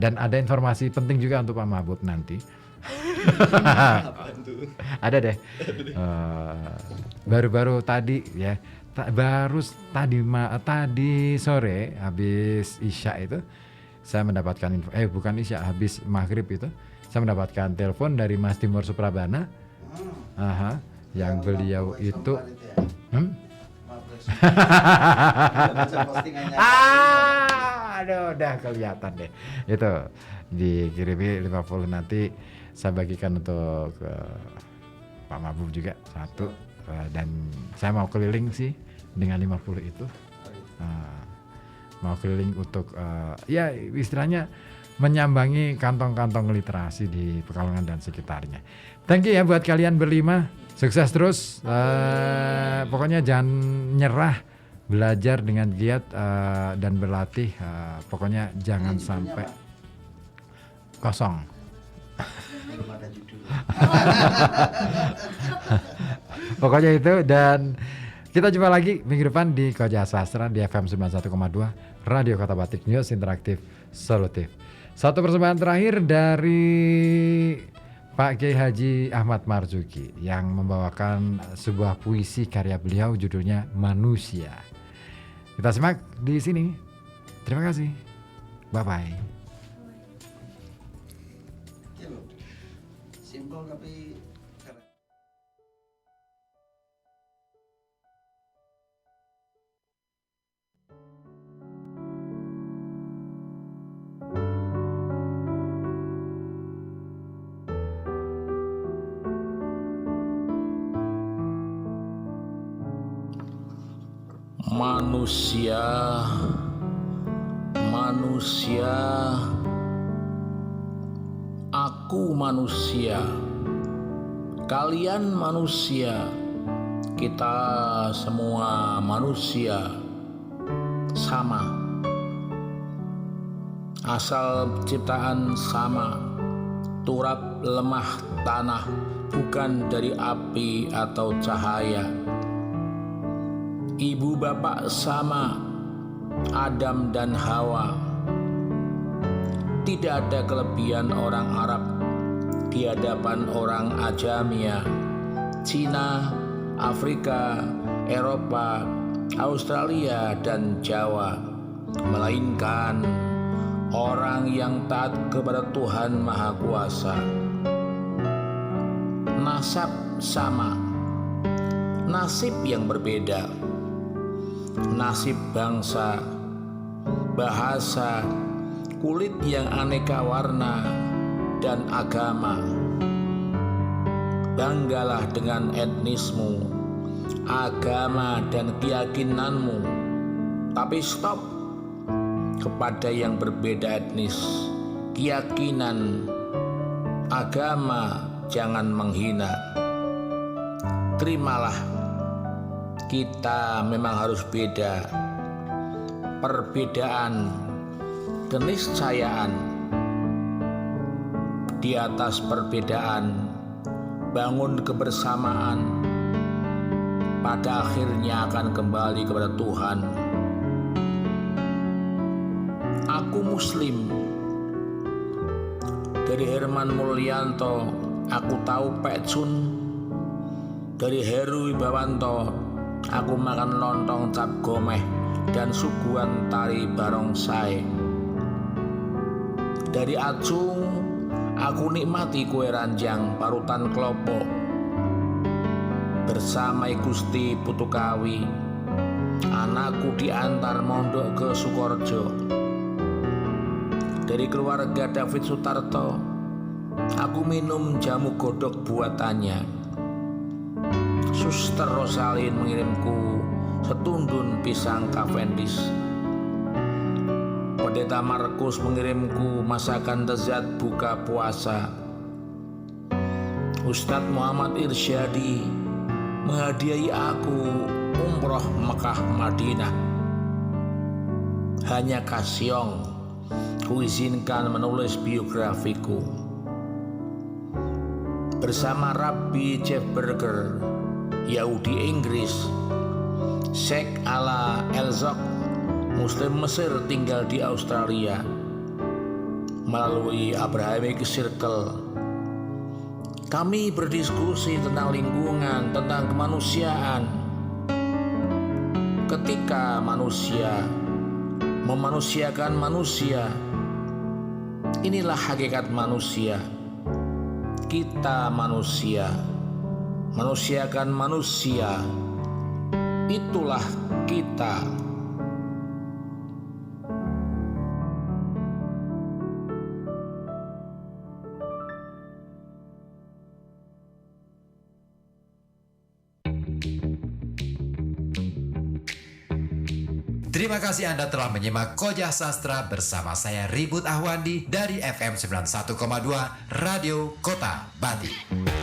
Dan ada informasi penting juga untuk Pak Mahbub nanti. Ada deh. Baru-baru tadi ya. Tadi sore habis Isya itu saya mendapatkan bukan Isya, habis maghrib itu saya mendapatkan telepon dari Mas Timur Suprabana. Yang beliau itu udah kelihatan deh. Itu dikirimi 50 nanti saya bagikan untuk Pak Mahbub juga satu. Dan saya mau keliling sih dengan 50 itu mau keliling untuk ya istilahnya menyambangi kantong-kantong literasi di Pekalongan dan sekitarnya. Thank you ya buat kalian berlima, sukses terus. Pokoknya jangan nyerah, belajar dengan giat dan berlatih. Pokoknya jangan sampai kosong. Pokoknya itu, dan kita jumpa lagi minggu depan di Koja Sastra di FM 91,2 Radio Kota Batik, News Interaktif Solutif. Satu persembahan terakhir dari Pak Kiai Haji Ahmad Marzuki yang membawakan sebuah puisi karya beliau judulnya Manusia. Kita simak di sini. Terima kasih. Bye-bye. Simpel tapi Manusia, aku manusia, kalian manusia, kita semua manusia sama. Asal ciptaan sama, turap lemah tanah, bukan dari api atau cahaya. Ibu bapak sama, Adam dan Hawa. Tidak ada kelebihan orang Arab di hadapan orang Ajamia, Cina, Afrika, Eropa, Australia, dan Jawa, melainkan orang yang taat kepada Tuhan Maha Kuasa. Nasab sama, nasib yang berbeda. Nasib bangsa, bahasa, kulit yang aneka warna, dan agama. Banggalah dengan etnismu, agama, dan keyakinanmu. Tapi stop kepada yang berbeda etnis, keyakinan, agama, jangan menghina. Terimalah, kita memang harus beda. Perbedaan, keniscayaan. Di atas perbedaan, bangun kebersamaan. Pada akhirnya akan kembali kepada Tuhan. Aku Muslim. Dari Herman Mulyanto, aku tahu pecun. Dari Heru Wibawanto, aku makan lontong cap gomeh dan suguhan tari barongsai. Dari Acung, aku nikmati kue ranjang parutan klopo. Bersama Gusti Putukawi, anakku diantar mondok ke Sukorejo. Dari keluarga David Sutarto, aku minum jamu godok buatannya. Suster Rosalin mengirimku setundun pisang Cavendish. Pendeta Markus mengirimku masakan lezat buka puasa. Ustadz Muhammad Irsyadi menghadiahi aku umroh Mekah Madinah. Hanya Kasyong kuizinkan menulis biografiku. Bersama Rabbi Jeff Berger, Yahudi Inggris, Sheikh Ala Elzok, Muslim Mesir tinggal di Australia. Melalui Abrahamic Circle, kami berdiskusi tentang lingkungan, tentang kemanusiaan. Ketika manusia memanusiakan manusia, inilah hakikat manusia. Kita manusia, manusiakan manusia, itulah kita. Terima kasih Anda telah menyimak Kojah Sastra bersama saya Ribut Ahwandi dari FM 91,2 Radio Kota Bati.